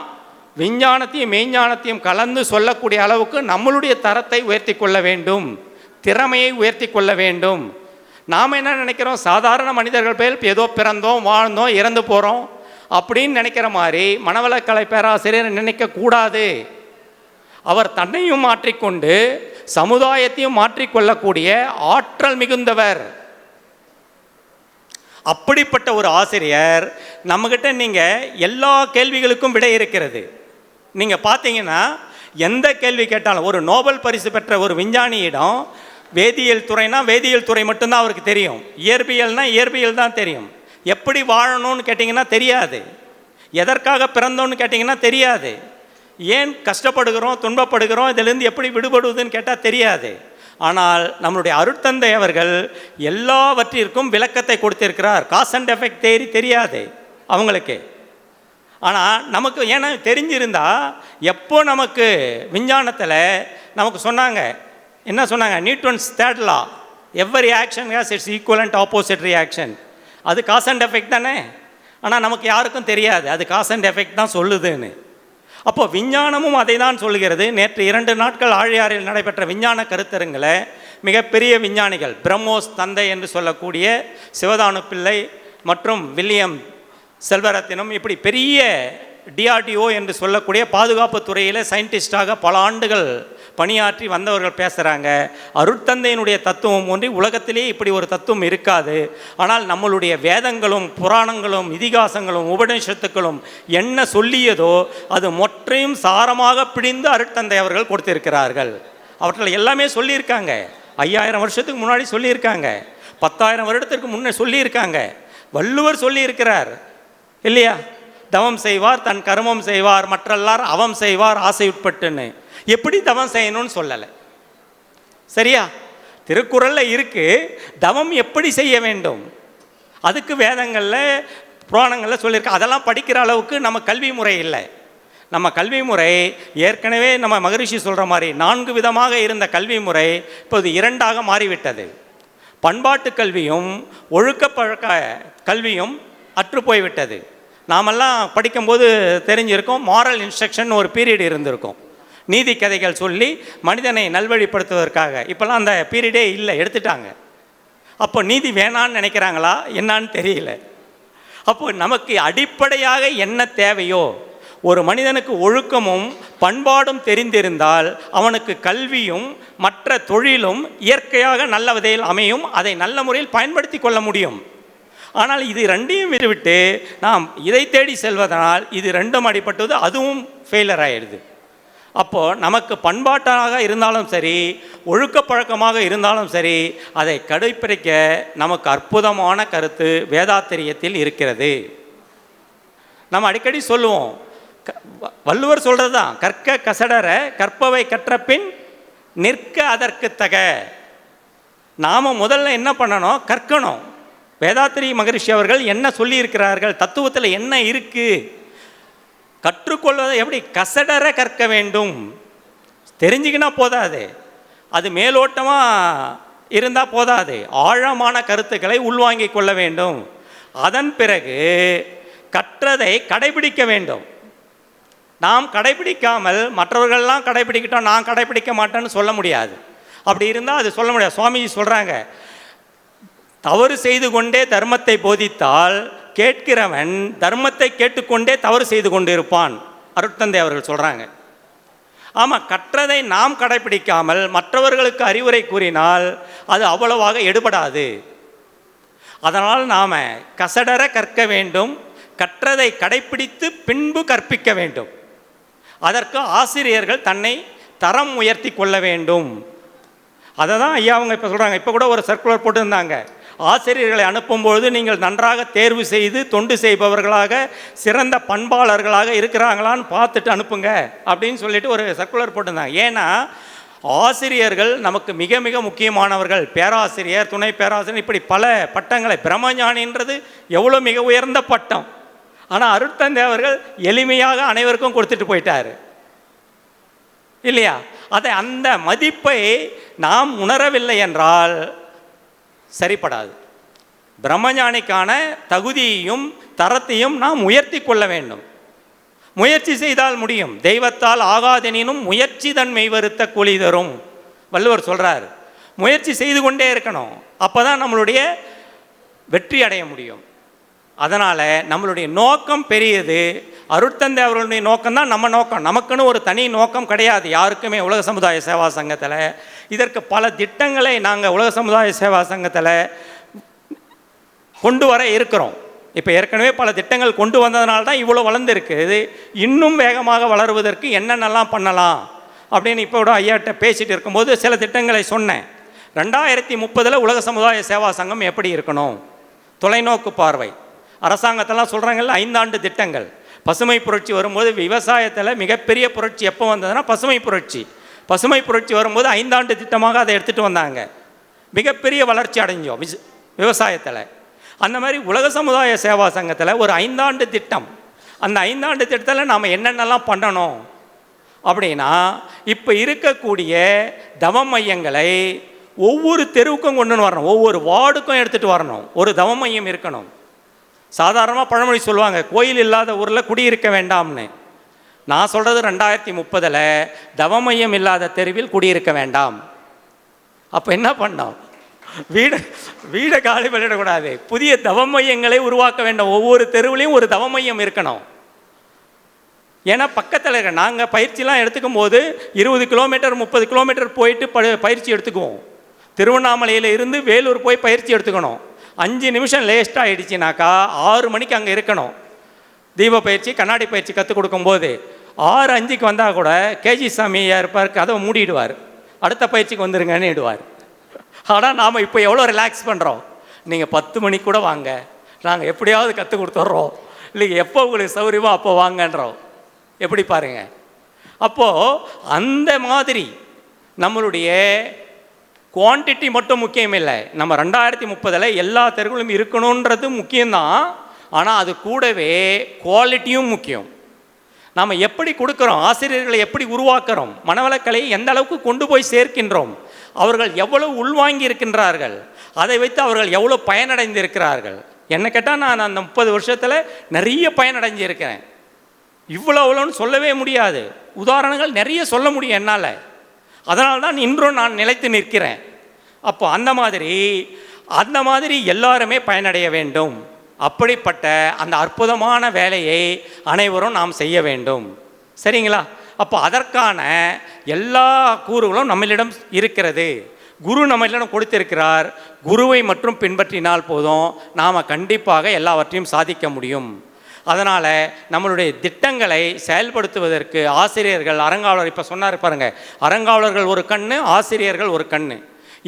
விஞ்ஞானத்தையும் மெய்ஞானத்தையும் கலந்து சொல்லக்கூடிய அளவுக்கு நம்மளுடைய தரத்தை உயர்த்தி கொள்ள வேண்டும், திறமையை உயர்த்தி கொள்ள வேண்டும். நாம் என்ன நினைக்கிறோம், சாதாரண மனிதர்கள் பேர் ஏதோ பிறந்தோம், வாழ்ந்தோம், இறந்து போகிறோம் அப்படின்னு நினைக்கிற மாதிரி மனவளக்கலை பேராசிரியர் நினைக்கக்கூடாது. அவர் தன்னையும் மாற்றிக்கொண்டு சமுதாயத்தையும் மாற்றிக்கொள்ளக்கூடிய ஆற்றல் மிகுந்தவர். அப்படிப்பட்ட ஒரு ஆசிரியர் நம்மகிட்ட. நீங்கள் எல்லா கேள்விகளுக்கும் விடை இருக்கிறது. நீங்கள் பார்த்தீங்கன்னா எந்த கேள்வி கேட்டாலும், ஒரு நோபல் பரிசு பெற்ற ஒரு விஞ்ஞானியிடம் வேதியியல் துறைனா வேதியியல் துறை மட்டும்தான் அவருக்கு தெரியும், இயற்பியல்னா இயற்பியல் தான் தெரியும், எப்படி வாழணும்னு கேட்டிங்கன்னா தெரியாது. எதற்காக பிறந்தோன்னு கேட்டிங்கன்னா தெரியாது. ஏன் கஷ்டப்படுகிறோம், துன்பப்படுகிறோம், இதிலிருந்து எப்படி விடுபடுவதுன்னு கேட்டால் தெரியாது. ஆனால் நம்மளுடைய அருட்தந்தை அவர்கள் எல்லாவற்றிற்கும் விளக்கத்தை கொடுத்திருக்கிறார். காஸ் அண்ட் எஃபெக்ட் தேரி தெரியாது அவங்களுக்கு. ஆனால் நமக்கு ஏன்னா தெரிஞ்சிருந்தா எப்போ நமக்கு விஞ்ஞானத்தில் நமக்கு சொன்னாங்க, என்ன சொன்னாங்க, Newton's third law, every action has its equivalent opposite reaction. அது காஸ் அண்ட் எஃபெக்ட் தானே. ஆனால் நமக்கு யாருக்கும் தெரியாது அது காஸ் அண்ட் எஃபெக்ட் தான் சொல்லுதுன்னு. அப்போ விஞ்ஞானமும் அதை தான் சொல்லுகிறது. நேற்று 2 நாட்கள் ஆழியாறில் நடைபெற்ற விஞ்ஞான கருத்தரங்களை மிகப்பெரிய விஞ்ஞானிகள், பிரம்மோஸ் தந்தை என்று சொல்லக்கூடிய சிவதானு பிள்ளை மற்றும் வில்லியம் செல்வரத்தினம், இப்படி பெரிய டிஆர்டிஓ என்று சொல்லக்கூடிய பாதுகாப்பு துறையில் சயின்டிஸ்டாக பல ஆண்டுகள் பணியாற்றி வந்தவர்கள் பேசுகிறாங்க. அருட்தந்தையினுடைய தத்துவம் ஒன்றி உலகத்திலே இப்படி ஒரு தத்துவம் இருக்காது. ஆனால் நம்மளுடைய வேதங்களும் புராணங்களும் இதிகாசங்களும் உபநிஷத்துக்களும் என்ன சொல்லியதோ அது மொற்றையும் சாரமாக பிடிந்து அருட்தந்தை அவர்கள் கொடுத்திருக்கிறார்கள். அவற்றில் எல்லாமே சொல்லியிருக்காங்க. 5000 வருஷத்துக்கு முன்னாடி சொல்லியிருக்காங்க, 10,000 வருடத்திற்கு முன்னே சொல்லியிருக்காங்க. வள்ளுவர் சொல்லியிருக்கிறார் இல்லையா, தவம் செய்வார் தன் கர்மம் செய்வார் மற்றெல்லார் அவம் செய்வார் ஆசை உட்பட்டுன்னு. எப்படி தவம் செய்யணும்னு சொல்லலை, சரியா? திருக்குறளில் இருக்கு தவம் எப்படி செய்ய வேண்டும், அதுக்கு வேதங்களில் புராணங்களில் சொல்லியிருக்கு. அதெல்லாம் படிக்கிற அளவுக்கு நம்ம கல்வி முறை இல்லை. நம்ம கல்வி முறை ஏற்கனவே நம்ம மகரிஷி சொல்கிற மாதிரி 4 விதமாக இருந்த கல்வி முறை இப்போது 2ஆக மாறிவிட்டது. பண்பாட்டு கல்வியும் ஒழுக்க பழக்க கல்வியும் அற்று போய்விட்டது. நாமெல்லாம் படிக்கும்போது தெரிஞ்சிருக்கோம், மாரல் இன்ஸ்ட்ரக்ஷன் ஒரு பீரியட் இருந்திருக்கும், நீதி கதைகள் சொல்லி மனிதனை நல்வழிப்படுத்துவதற்காக. இப்போல்லாம் அந்த பீரியடே இல்லை, எடுத்துட்டாங்க. அப்போ நீதி வேணான்னு நினைக்கிறாங்களா என்னான்னு தெரியல. அப்போ நமக்கு அடிப்படையாக என்ன தேவையோ, ஒரு மனிதனுக்கு ஒழுக்கமும் பண்பாடும் தெரிந்திருந்தால் அவனுக்கு கல்வியும் மற்ற தொழிலும் இயற்கையாக நல்ல விதையில் அமையும், அதை நல்ல முறையில் பயன்படுத்தி கொள்ள முடியும். ஆனால் இது 2ஐயும் விட்டுவிட்டு நாம் இதை தேடி செல்வதனால் இது 2ம் அடிபட்டது, அதுவும் ஃபெயிலர் ஆகிடுது. அப்போது நமக்கு பண்பாட்டாக இருந்தாலும் சரி, ஒழுக்க பழக்கமாக இருந்தாலும் சரி, அதை கடைப்பிடிக்க நமக்கு அற்புதமான கருத்து வேதாத்திரியத்தில் இருக்கிறது. நம்ம அடிக்கடி சொல்லுவோம், வள்ளுவர் சொல்கிறது தான், கற்க கசடர கற்பவை கற்ற பின் நிற்க அதற்கு தக. நாம் முதல்ல என்ன பண்ணணும், கற்கணும். வேதாத்திரி மகரிஷி அவர்கள் என்ன சொல்லியிருக்கிறார்கள், தத்துவத்தில் என்ன இருக்குது, கற்றுக்கொள்வதை எப்படி கசடர கற்க வேண்டும். தெரிஞ்சுக்கினா போதாது, அது மேலோட்டமாக இருந்தால் போதாது, ஆழமான கருத்துக்களை உள்வாங்கிக் கொள்ள வேண்டும். அதன் பிறகு கற்றதை கடைபிடிக்க வேண்டும். நாம் கடைபிடிக்காமல் மற்றவர்கள்லாம் கடைபிடிக்கிட்டோம் நான் கடைபிடிக்க மாட்டேன்னு சொல்ல முடியாது. அப்படி இருந்தால் அது சொல்ல முடியாது. சுவாமிஜி சொல்கிறாங்க, தவறு செய்து கொண்டே தர்மத்தை போதித்தால் கேட்கிறவன் தர்மத்தை கேட்டுக்கொண்டே தவறு செய்து கொண்டு இருப்பான். அருட்தந்தை அவர்கள் சொல்கிறாங்க. ஆமாம், கற்றதை நாம் கடைபிடிக்காமல் மற்றவர்களுக்கு அறிவுரை கூறினால் அது அவ்வளவாக எடுபடாது. அதனால் நாம் கசடர கற்க வேண்டும், கற்றதை கடைபிடித்து பின்பு கற்பிக்க வேண்டும். அதற்கு ஆசிரியர்கள் தன்னை தரம் உயர்த்தி கொள்ள வேண்டும். அதை தான் ஐயா அவங்க இப்போ சொல்கிறாங்க. இப்போ கூட ஒரு சர்க்குலர் போட்டிருந்தாங்க, ஆசிரியர்களை அனுப்பும்பொழுது நீங்கள் நன்றாக தேர்வு செய்து தொண்டு செய்பவர்களாக சிறந்த பண்பாளர்களாக இருக்கிறாங்களான்னு பார்த்துட்டு அனுப்புங்க அப்படின்னு சொல்லிட்டு ஒரு சர்க்குலர் போட்டிருந்தாங்க. ஏன்னா ஆசிரியர்கள் நமக்கு மிக மிக முக்கியமானவர்கள். பேராசிரியர், துணை பேராசிரியர், இப்படி பல பட்டங்களை, பிரம்மஞானின்றது எவ்வளோ மிக உயர்ந்த பட்டம். ஆனால் அருட்தந்தை அவர்கள் எளிமையாக அனைவருக்கும் கொடுத்துட்டு போயிட்டார் இல்லையா? அதை அந்த மதிப்பை நாம் உணரவில்லை என்றால் சரிப்படாது. பிரம்மஞானிக்கான தகுதியையும் தரத்தையும் நாம் உயர்த்தி கொள்ள வேண்டும். முயற்சி செய்தால் முடியும். தெய்வத்தால் ஆகாதெனினும் முயற்சி தன் மெய்வருத்த கூலி தரும் வள்ளுவர் சொல்கிறார். முயற்சி செய்து கொண்டே இருக்கணும், அப்போ தான் நம்மளுடைய வெற்றி அடைய முடியும். அதனால் நம்மளுடைய நோக்கம் பெரியது. அருட்தந்தை அவர்களுடைய நோக்கம்தான் நம்ம நோக்கம். நமக்குன்னு ஒரு தனி நோக்கம் கிடையாது யாருக்குமே. உலக சமுதாய சேவா சங்கத்தில் இதற்கு பல திட்டங்களை நாங்கள் உலக சமுதாய சேவா சங்கத்தில் கொண்டு வர இருக்கிறோம். இப்போ ஏற்கனவே பல திட்டங்கள் கொண்டு வந்ததுனால தான் இவ்வளோ வளர்ந்துருக்கு. இது இன்னும் வேகமாக வளருவதற்கு என்னென்னலாம் பண்ணலாம் அப்படின்னு இப்போ கூட ஐயாட்ட பேசிகிட்டு இருக்கும்போது சில திட்டங்களை சொன்னேன். 2030 உலக சமுதாய சேவா சங்கம் எப்படி இருக்கணும், தொலைநோக்கு பார்வை, அரசாங்கத்தெல்லாம் சொல்கிறாங்கல்ல 5 ஆண்டு திட்டங்கள். பசுமை புரட்சி வரும்போது விவசாயத்தில் மிகப்பெரிய புரட்சி எப்போ வந்ததுன்னா பசுமை புரட்சி. பசுமை புரட்சி வரும்போது 5 ஆண்டு திட்டமாக அதை எடுத்துகிட்டு வந்தாங்க. மிகப்பெரிய வளர்ச்சி அடைஞ்சோம் விவசாயத்தில். அந்த மாதிரி உலக சமுதாய சேவா சங்கத்தில் ஒரு 5 ஆண்டு திட்டம். அந்த 5 ஆண்டு திட்டத்தில் நாம் என்னென்னலாம் பண்ணணும் அப்படின்னா, இப்போ இருக்கக்கூடிய தவ மையங்களை ஒவ்வொரு தெருவுக்கும் கொண்டு வரணும், ஒவ்வொரு வார்டுக்கும் எடுத்துகிட்டு வரணும். ஒரு தவ மையம் இருக்கணும். சாதாரணமாக பழமொழி சொல்லுவாங்க, கோயில் இல்லாத ஊரில் குடியிருக்க வேண்டாம்னு. நான் சொல்கிறது 2030 தவ மையம் இல்லாத தெருவில் குடியிருக்க வேண்டாம். அப்போ என்ன பண்ணோம்? வீடை காலி பண்ணிடக்கூடாது, புதிய தவ மையங்களை உருவாக்க வேண்டும். ஒவ்வொரு தெருவிலையும் ஒரு தவ மையம் இருக்கணும். ஏன்னா பக்கத்தில் இருக்க நாங்கள் பயிற்சிலாம் எடுத்துக்கும் போது 20 கிலோமீட்டர் 30 கிலோமீட்டர் போயிட்டு பயிற்சி எடுத்துக்குவோம். திருவண்ணாமலையில் இருந்து வேலூர் போய் பயிற்சி எடுத்துக்கணும். 5 நிமிஷம் லேஸ்ட்டாக ஆகிடுச்சினாக்கா 6 மணிக்கு அங்கே இருக்கணும். தீப பயிற்சி கண்ணாடி பயிற்சி கற்றுக் கொடுக்கும்போது 6:05 வந்தால் கூட கேஜி சாமியா இருப்பார், கதவை மூடிடுவார், அடுத்த பயிற்சிக்கு வந்துருங்கன்னு இடுவார். ஆனால் நாம் இப்போ எவ்வளோ ரிலாக்ஸ் பண்ணுறோம். நீங்கள் 10 மணிக்கு கூட வாங்க, நாங்கள் எப்படியாவது கற்றுக் கொடுத்துட்றோம், இல்லை எப்போ உங்களுக்கு சௌகரியமோ அப்போ வாங்கன்றோம். எப்படி பாருங்கள். அப்போது அந்த மாதிரி நம்மளுடைய குவான்டிட்டி மட்டும் முக்கியம் இல்லை. நம்ம 2030 எல்லா தெருவுகளும் இருக்கணுன்றது முக்கியம்தான். ஆனால் அது கூடவே குவாலிட்டியும் முக்கியம். நாம் எப்படி கொடுக்குறோம், ஆசிரியர்களை எப்படி உருவாக்குறோம், மனவளக்கலை எந்த அளவுக்கு கொண்டு போய் சேர்க்கின்றோம், அவர்கள் எவ்வளவு உள்வாங்கி இருக்கின்றார்கள், அதை வைத்து அவர்கள் எவ்வளோ பயனடைந்திருக்கிறார்கள். என்ன கேட்டால் நான் அந்த 30 வருஷத்தில் நிறைய பயனடைஞ்சிருக்கிறேன். இவ்வளோன்னு சொல்லவே முடியாது, உதாரணங்கள் நிறைய சொல்ல முடியும் என்னால். அதனால்தான் இன்றும் நான் நிலைத்து நிற்கிறேன். அப்போ அந்த மாதிரி எல்லாருமே பயனடைய வேண்டும். அப்படிப்பட்ட அந்த அற்புதமான வேலையை அனைவரும் நாம் செய்ய வேண்டும். சரிங்களா? அப்போ அதற்கான எல்லா கூறுகளும் நம்மளிடம் இருக்கிறது. குரு நம்மளிடம் கொடுத்திருக்கிறார். குருவை மட்டும் பின்பற்றினால் போதும், நாம் கண்டிப்பாக எல்லாவற்றையும் சாதிக்க முடியும். அதனால் நம்மளுடைய திட்டங்களை செயல்படுத்துவதற்கு ஆசிரியர்கள், அறங்காவலர், இப்போ சொன்னார் பாருங்கள், அறங்காவலர்கள் ஒரு கண்ணு, ஆசிரியர்கள் ஒரு கண்ணு,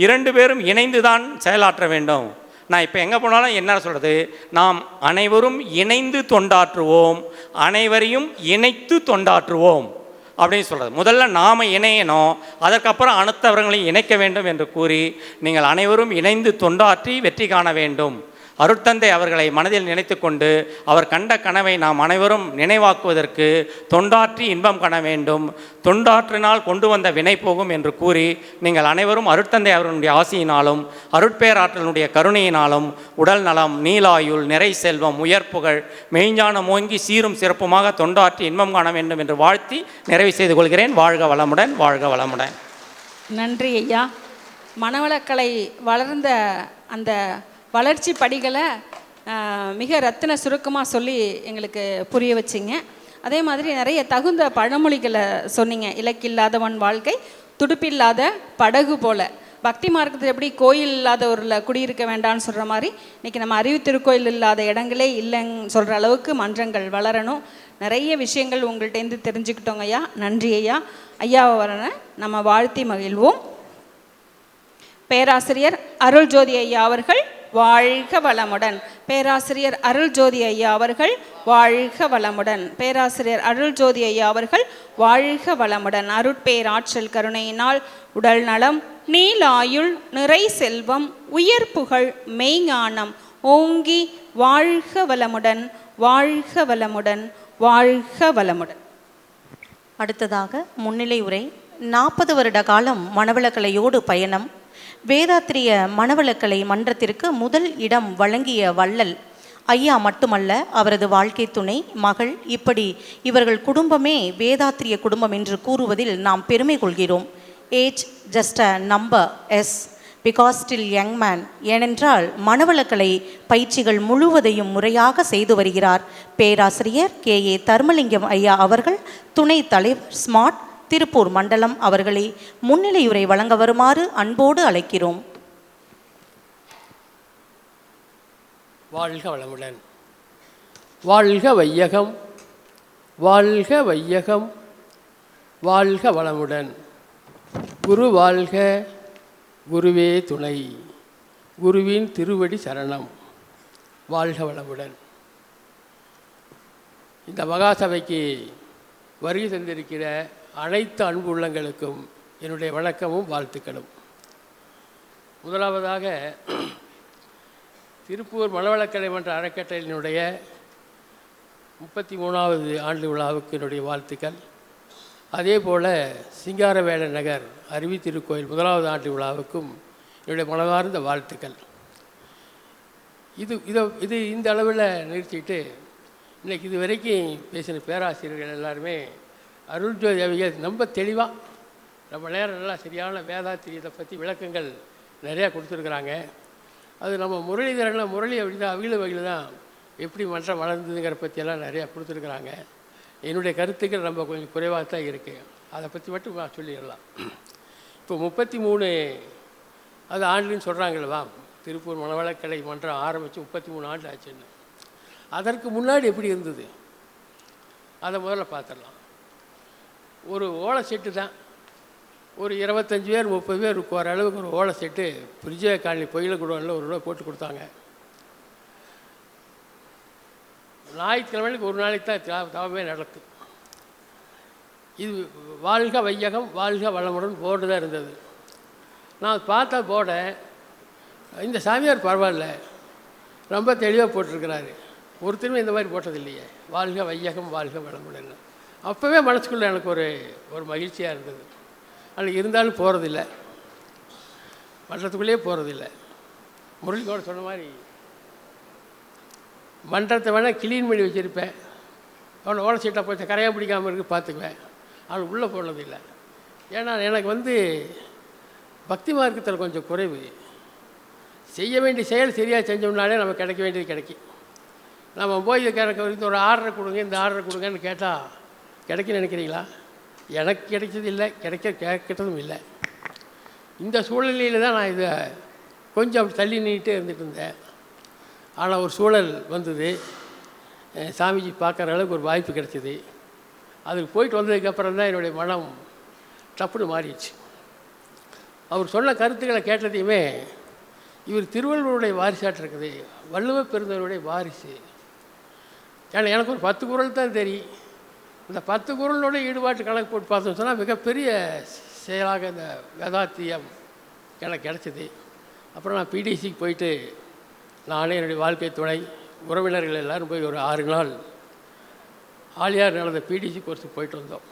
2 பேரும் இணைந்து தான் செயலாற்ற வேண்டும். நான் இப்போ எங்கே போனாலும் என்ன சொல்கிறது, நாம் அனைவரும் இணைந்து தொண்டாற்றுவோம், அனைவரையும் இணைத்து தொண்டாற்றுவோம் அப்படின்னு சொல்கிறது. முதல்ல நாம் இணையணும், அதற்கப்புறம் அடுத்தவர்களையும் இணைக்க வேண்டும் என்று கூறி நீங்கள் அனைவரும் இணைந்து தொண்டாற்றி வெற்றி காண வேண்டும். அருட்தந்தை அவர்களை மனதில் நினைத்து கொண்டு அவர் கண்ட கனவை நாம் அனைவரும் நினைவாக்குவதற்கு தொண்டாற்றி இன்பம் காண வேண்டும். தொண்டாற்றினால் கொண்டு வந்த வினை போகும் என்று கூறி நீங்கள் அனைவரும் அருட்தந்தை அவர்களுடைய ஆசியினாலும் அருட்பேராற்றலுடைய கருணையினாலும் உடல் நலம், நீலாயுள், நிறை செல்வம், உயர்ப்புகள், மெய்ஞானம் ஓங்கி சீரும் சிறப்புமாக தொண்டாற்றி இன்பம் காண வேண்டும் என்று வாழ்த்தி நிறைவு செய்து கொள்கிறேன். வாழ்க வளமுடன், வாழ்க வளமுடன். நன்றி ஐயா. மனவளக்கலை வளர்ந்த அந்த வளர்ச்சி படிகளை மிக ரத்தின சுருக்கமாக சொல்லி எங்களுக்கு புரிய வச்சிங்க. அதே மாதிரி நிறைய தகுந்த பழமொழிகளை சொன்னீங்க. இலக்கில்லாதவன் வாழ்க்கை துடுப்பில்லாத படகு போல. பக்தி மார்க்கத்தில் எப்படி கோயில் இல்லாத ஊரில் குடியிருக்க வேண்டாம்னு சொல்கிற மாதிரி இன்றைக்கி நம்ம அறிவு திருக்கோயில் இல்லாத இடங்களே இல்லைன்னு சொல்கிற அளவுக்கு மன்றங்கள் வளரணும். நிறைய விஷயங்கள் உங்கள்கிட்டேருந்து தெரிஞ்சுக்கிட்டோங்க ஐயா. நன்றி ஐயா. ஐயாவை வரன நம்ம வாழ்த்தி மகிழ்வோம். பேராசிரியர் அருள்ஜோதி ஐயா அவர்கள் வாழ்க வளமுடன். பேராசிரியர் அருள்ஜோதி ஐயா அவர்கள் வாழ்க வளமுடன். பேராசிரியர் அருள்ஜோதி ஐயா அவர்கள் வாழ்க வளமுடன். அருட்பேராற்றல் கருணையினால் உடல் நலம், நீலாயுள், நிறை செல்வம், உயர் புகழ், மெய்ஞானம் ஓங்கி வாழ்க வளமுடன், வாழ்க வளமுடன், வாழ்க வளமுடன். அடுத்ததாக முன்னிலை உரை. 40 வருட காலம் மனவளக்கலையோடு பயணம். வேதாத்திரிய மனவளக்கலை மன்றத்திற்கு முதல் இடம் வழங்கிய வள்ளல் ஐயா மட்டுமல்ல, அவரது வாழ்க்கை துணை, மகள், இப்படி இவர்கள் குடும்பமே வேதாத்திரிய குடும்பம் என்று கூறுவதில் நாம் பெருமை கொள்கிறோம். Age just a number, S because still young man. ஏனென்றால் மனவளக்கலை பயிற்சிகள் முழுவதையும் முறையாக செய்து வருகிறார். பேராசிரியர் KA தர்மலிங்கம் ஐயா அவர்கள், துணை தலைவர் ஸ்மார்ட் திருப்பூர் மண்டலம் அவர்களை முன்னிலையுரை வழங்க வருமாறு அன்போடு அழைக்கிறோம். வாழ்க வளமுடன். வாழ்க வையகம், வாழ்க வையகம், வாழ்க வளமுடன். குரு வாழ்க, குருவே துணை, குருவின் திருவடி சரணம். வாழ்க வளமுடன். இந்த மகாசபைக்கு வருகை தந்திருக்கிற அனைத்து அன்பு உள்ளங்களுக்கும் என்னுடைய வணக்கமும் வாழ்த்துக்களும். முதலாவதாக திருப்பூர் மனவளக்கலை மன்ற அறக்கட்டளையினுடைய 33வது ஆண்டு விழாவுக்கு என்னுடைய வாழ்த்துக்கள். அதே போல் சிங்காரவேல நகர் அருவி திருக்கோயில் 1வது ஆண்டு விழாவுக்கும் என்னுடைய மனமார்ந்த வாழ்த்துக்கள். இது இந்த அளவில் நிறுத்திட்டு இன்றைக்கி இது வரைக்கும் பேசின பேராசிரியர்கள் எல்லாருமே அருள்ஜோதி அவிகள் ரொம்ப தெளிவாக ரொம்ப நேரம் நல்லா சரியான வேதாத்திரியத்தை பற்றி விளக்கங்கள் நிறையா கொடுத்துருக்குறாங்க. அது நம்ம முரளி அப்படி தான் அவிகள் தான் எப்படி மன்றம் வளர்ந்ததுங்கிற பற்றியெல்லாம் நிறையா கொடுத்துருக்குறாங்க. என்னுடைய கருத்துக்கள் ரொம்ப கொஞ்சம் குறைவாக தான் இருக்குது. அதை பற்றி மட்டும் நான் சொல்லிடலாம். இப்போ 33 அது ஆண்டுன்னு சொல்கிறாங்களவா, திருப்பூர் மனவளக்கலை மன்றம் ஆரம்பித்து 33 ஆண்டு ஆச்சுன்னு. அதற்கு முன்னாடி எப்படி இருந்தது அதை முதல்ல பார்த்துடலாம். ஒரு ஓலை செட்டு தான், ஒரு 25 பேர் 30 பேர் போகிற அளவுக்கு ஒரு ஓலை செட்டு பிரிஜய காலனி பொயில குடோனில் ஒரு ரூபா போட்டு கொடுத்தாங்க. ஞாயிற்றுக்கிழமைக்கு ஒரு நாளைக்கு தான் தவமே நடக்கும். இது வாழ்க வையகம் வாழ்க வளமுடன் போர்டு தான் இருந்தது. நான் பார்த்த போர்டை இந்த சாமியார் பரவாயில்ல ரொம்ப தெளிவாக போட்டிருக்கிறாரு. ஒருத்தருமே இந்த மாதிரி போட்டது இல்லையே, வாழ்க வையகம் வாழ்க வளமுடன். அப்போவே மனசுக்குள்ளே எனக்கு ஒரு மகிழ்ச்சியாக இருந்தது. ஆனால் இருந்தாலும் போகிறதில்ல, மன்றத்துக்குள்ளேயே போகிறதில்ல. முரளிகோட சொன்ன மாதிரி மன்றத்தை வேணால் கிளீன் பண்ணி வச்சுருப்பேன், அவனை ஓலை சீட்டாக போச்சு கரையாக பிடிக்காமல் இருக்கு பார்த்துக்குவேன். ஆனால் உள்ளே போனதில்லை. ஏன்னா எனக்கு பக்தி மார்க்கத்தில் கொஞ்சம் குறைவு. செய்ய வேண்டிய செயல் சரியாக செஞ்சோம்னாலே நமக்கு கிடைக்க வேண்டியது கிடைக்கும். நம்ம போய் எனக்கு ஒரு ஆர்டரை கொடுங்க, இந்த ஆர்டரை கொடுங்கன்னு கேட்டால் கிடைக்குன்னு நினைக்கிறீங்களா? எனக்கு கிடைச்சது இல்லை, கேட்கறதும் இல்லை. இந்த சூழ்நிலையில் தான் நான் இதை கொஞ்சம் அப்படி தள்ளி நின்றுட்டே இருந்துகிட்டு இருந்தேன். ஆனால் ஒரு சூழல் வந்தது, சாமிஜி பார்க்குற அளவுக்கு ஒரு வாய்ப்பு கிடைச்சிது. அதுக்கு போயிட்டு வந்ததுக்கப்புறம் தான் என்னுடைய மனம் தப்புன்னு மாறிடுச்சு. அவர் சொன்ன கருத்துக்களை கேட்டதையுமே இவர் திருவள்ளுவருடைய வாரிசாட்டு இருக்குது, வள்ளுவ பெருந்தவருடைய வாரிசு. ஏன்னா எனக்கு ஒரு 10 குறள் தான் தெரியும். இந்த 10 குறளோட ஈடுபாட்டு கணக்கு போட்டு பார்த்தோம்னு சொன்னால் மிகப்பெரிய செயலாக இந்த வேதாத்தியம் எனக்கு கிடச்சிது. அப்புறம் நான் பிடிசிக்கு போயிட்டு நானே என்னுடைய வாழ்க்கை துணை உறவினர்கள் எல்லோரும் போய் ஒரு 6 நாள் ஆலியார் நடந்த பிடிசி கோர்ஸுக்கு போயிட்டு வந்தோம்.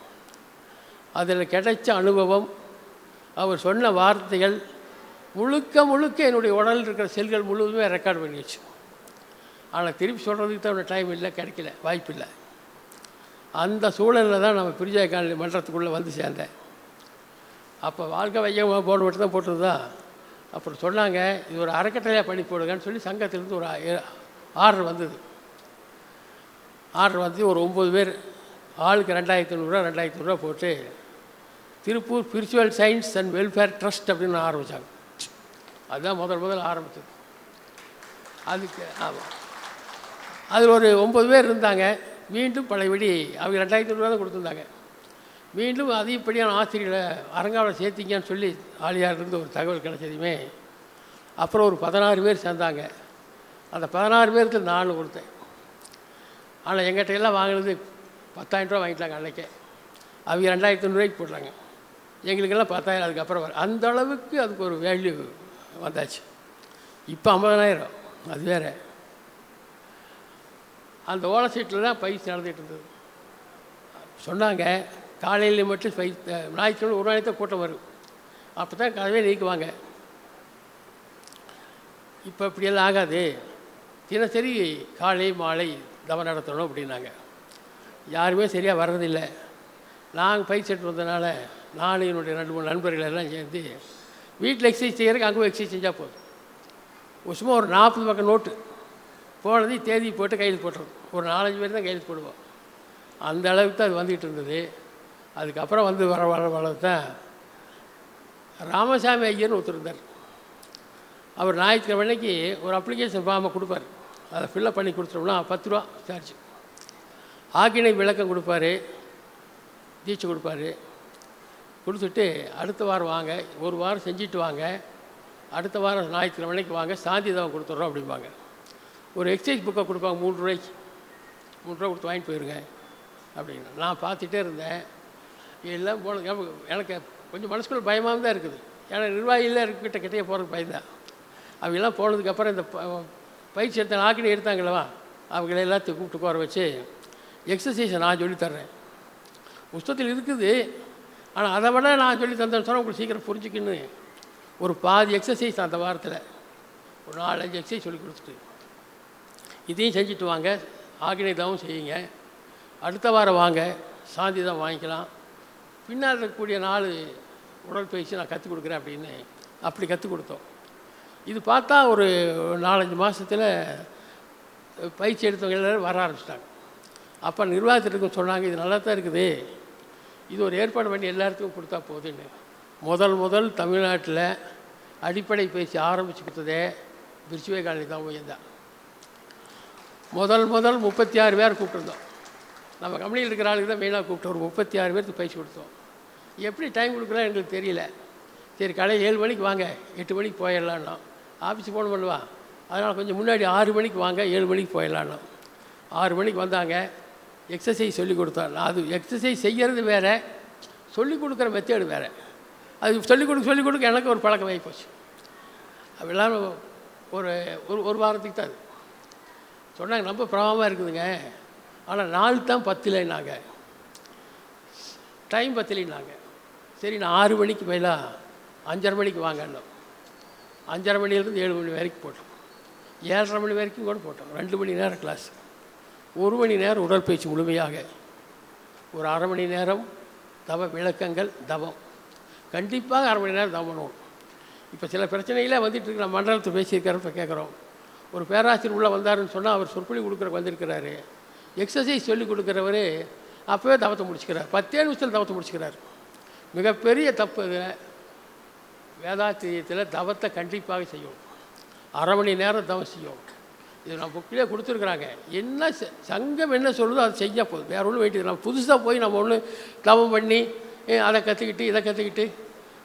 அதில் கிடைச்ச அனுபவம், அவர் சொன்ன வார்த்தைகள் முழுக்க என்னுடைய உடலில் இருக்கிற செல்கள் முழுவதுமே ரெக்கார்ட் பண்ணி வச்சு. ஆனால் திருப்பி சொல்கிறதுக்கு தான் டைம் இல்லை, கிடைக்கல, வாய்ப்பு இல்லை. அந்த சூழலில் தான் நம்ம பிரிஜய காலனி மன்றத்துக்குள்ளே வந்து சேர்ந்தேன். அப்போ வாழ்க்கை வையமாக போர்டு மட்டும் தான் போட்டது தான். அப்புறம் சொன்னாங்க இது ஒரு அறக்கட்டளையாக பண்ணி போடுங்கன்னு சொல்லி சங்கத்திலேருந்து ஒரு ஆர்டர் வந்தது. ஆர்டர் வந்து ஒரு 9 பேர் ஆளுக்கு 2500 2500 போட்டு Tiruppur spiritual science and welfare trust அப்படின்னு ஆரம்பித்தாங்க. அதுதான் முதல் ஆரம்பித்தது. அதுக்கு ஆமாம், அதில் ஒரு 9 பேர் இருந்தாங்க. மீண்டும் பழையபடி அவங்க 2500 தான் கொடுத்துருந்தாங்க. மீண்டும் அதிகப்படியான ஆசிரியர்களை அரங்காவில் சேர்த்திங்கன்னு சொல்லி ஆலியார்லேருந்து ஒரு தகவல் கிடைச்சதுமே அப்புறம் ஒரு 16 பேர் சேர்ந்தாங்க. அந்த 16 பேருக்கு நான் கொடுத்தேன். ஆனால் எங்கிட்ட எல்லாம் வாங்கினது 10,000 ரூபா வாங்கிட்டாங்க அன்றைக்கே. அவங்க 2,500 போட்டாங்க, எங்களுக்கெல்லாம் 10,000. அதுக்கப்புறம் அந்த அளவுக்கு அதுக்கு ஒரு வேல்யூ வந்தாச்சு. இப்போ 50,000, அது வேறு. அந்த ஓலை சீட்டில் தான் பயிற்சி நடந்துகிட்டு இருந்தது. சொன்னாங்க காலையில் மட்டும் ஞாயிற்றுக்கிழமை ஒரு நாளைக்கு தான் கூட்டம் வரும், அப்போ தான் கதவே நீக்குவாங்க. இப்போ இப்படியெல்லாம் ஆகாது, தினசரி காலை மாலை தவம் நடத்தணும் அப்படின்னாங்க. யாருமே சரியாக வர்றதில்லை. நாங்கள் பயிற்சி எடுத்து வந்ததுனால நானும் என்னுடைய 2-3 நண்பர்கள் எல்லாம் சேர்ந்து வீட்டில் எக்ஸசைஸ் செய்கிறதுக்கு அங்கே எக்ஸசைஸ் செஞ்சால் போதும். சும்மா ஒரு 40 பக்கம் நோட்டு போனது தேதி போட்டு கையில் போட்டுருவோம். ஒரு 4-5 பேர் தான் கையில் போடுவோம். அந்த அளவுக்கு தான் அது வந்துக்கிட்டு இருந்தது. அதுக்கப்புறம் வந்து வர தான் ராமசாமி ஐயர்னு ஒருத்தர் இருந்தார். அவர் ஞாயிற்றுக்கிழமைக்கு ஒரு அப்ளிகேஷன் ஃபார்மை கொடுப்பார். அதை ஃபில்லப் பண்ணி கொடுத்துட்டோம்னா 10 ரூபா சார்ஜ். ஆக்கினை விளக்கம் கொடுப்பாரு, தீட்சை கொடுப்பாரு. கொடுத்துட்டு அடுத்த வாரம் வாங்க, ஒரு வாரம் செஞ்சுட்டு வாங்க, அடுத்த வாரம் ஞாயிற்றுக்கிழமைக்கு வாங்க, சாந்தி தவம் கொடுத்துட்றோம் அப்படிம்பாங்க. ஒரு எக்ஸசைஸ் புக்கை கொடுப்பாங்க 3 ரூபாய்க்கு. 3 ரூபா கொடுத்து வாங்கிட்டு போயிருங்க அப்படின்னு. நான் பார்த்துட்டே இருந்தேன். எல்லாம் போனது எனக்கு கொஞ்சம் மனசுக்குள்ள பயமாக தான் இருக்குது. ஏன்னா நிர்வாகிகள் கிட்டே போகிறதுக்கு பயந்தான். அவங்கெல்லாம் போனதுக்கப்புறம் இந்த பயிற்சி எடுத்த ஆக்கினி எடுத்தாங்களவா, அவங்கள எல்லாத்தையும் கூப்பிட்டு போகிற வச்சு எக்ஸசைஸை நான் சொல்லித்தர்றேன். புஸ்தகத்தில் இருக்குது, ஆனால் அதை விட நான் சொல்லி தந்தேன்னு சொன்னால் உங்களுக்கு சீக்கிரம் புரிஞ்சுக்கின்னு ஒரு பாதி எக்ஸசைஸ் அந்த வாரத்தில் ஒரு 4-5 எக்ஸசைஸ் சொல்லி கொடுத்துட்டு இதையும் செஞ்சுட்டு வாங்க, ஆகினை தவம் செய்யுங்க, அடுத்த வாரம் வாங்க சாந்தி தான் வாங்கிக்கலாம், பின்னால் இருக்கக்கூடிய 4 உடற்பயிற்சி நான் கற்றுக் கொடுக்குறேன் அப்படின்னு அப்படி கற்றுக் கொடுத்தோம். இது பார்த்தா ஒரு 4-5 மாதத்தில் பயிற்சி எடுத்தவங்க எல்லோரும் வர ஆரம்பிச்சிட்டாங்க. அப்போ நிர்வாகத்திற்கும் சொன்னாங்க, இது நல்லா தான் இருக்குது, இது ஒரு ஏற்பாடு பண்ணி எல்லாத்துக்கும் கொடுத்தா போகுதுன்னு. முதல் தமிழ்நாட்டில் அடிப்படை பயிற்சி ஆரம்பித்து கொடுத்ததே விருச்சிவேகாலி தான் உயர்ந்தான். முதல் 36 பேர் கூப்பிட்டுருந்தோம். நம்ம கம்பெனியில் இருக்கிற ஆளுக்கு தான் மெயினாக கூப்பிட்டு ஒரு 36 பேருக்கு பயிற்சி கொடுத்தோம். எப்படி டைம் கொடுக்குறோம் எங்களுக்கு தெரியல. சரி காலையில் 7 மணிக்கு வாங்க, 8 மணிக்கு போயிடலான்னா ஆஃபீஸுக்கு போகணும் பண்ணுவா, அதனால் கொஞ்சம் முன்னாடி 6 மணிக்கு வாங்க, 7 மணிக்கு போயிடலான்னா 6 மணிக்கு வந்தாங்க. எக்ஸசைஸ் சொல்லிக் கொடுத்தோம். அது எக்ஸசைஸ் செய்கிறது வேறு, சொல்லிக் கொடுக்குற மெத்தேடு வேறு. அது சொல்லிக் கொடுக்க எனக்கு ஒரு பழக்கம் ஆகி போச்சு. அதெல்லாம் ஒரு வாரத்துக்கு தான் அது சொன்னாங்க. ரொம்ப பிரபலமாக இருக்குதுங்க, ஆனால் நாள் தான் 10 டைம் 10. சரி நான் 6 மணிக்கு போயிடலாம், 5:30 மணிக்கு வாங்கன்னோம். 5:30 மணிலேருந்து 7 மணி வரைக்கும் போட்டோம், 7:30 மணி வரைக்கும் கூட போட்டோம். 2 மணி நேரம் கிளாஸ், 1 மணி நேரம் உடற்பயிற்சி முழுமையாக, ஒரு 1/2 மணி நேரம் தவ விளக்கங்கள், தவம். கண்டிப்பாக 1/2 மணி நேரம் தவம் பண்ணுவோம். இப்போ சில பிரச்சனைகளே வந்துட்டுருக்கு. நம்ம மண்டலத்தை பேசியிருக்கிறப்ப கேட்குறோம். ஒரு பேராசிரியர் உள்ளே வந்தாருன்னு சொன்னால் அவர் சொற்பொழி கொடுக்குறக்கு வந்திருக்கிறாரு. எக்ஸசைஸ் சொல்லிக் கொடுக்குறவர் அப்போவே தவத்தை முடிச்சுக்கிறார், 10 நிமிஷத்தில் தவத்தை முடிச்சுக்கிறார். மிகப்பெரிய தப்பு இது. வேதாத்திரியத்தில் தவத்தை கண்டிப்பாக செய்யும், 1/2 மணி நேரம் தவம் செய்யும். இது நம்ம புக்கிலே கொடுத்துருக்குறாங்க. என்ன சங்கம் என்ன சொல்லுதோ அதை செஞ்சால் போதும், வேறு ஒன்றும் வேண்டியது. நம்ம புதுசாக போய் நம்ம ஒன்று தவம் பண்ணி அதை கற்றுக்கிட்டு இதை கற்றுக்கிட்டு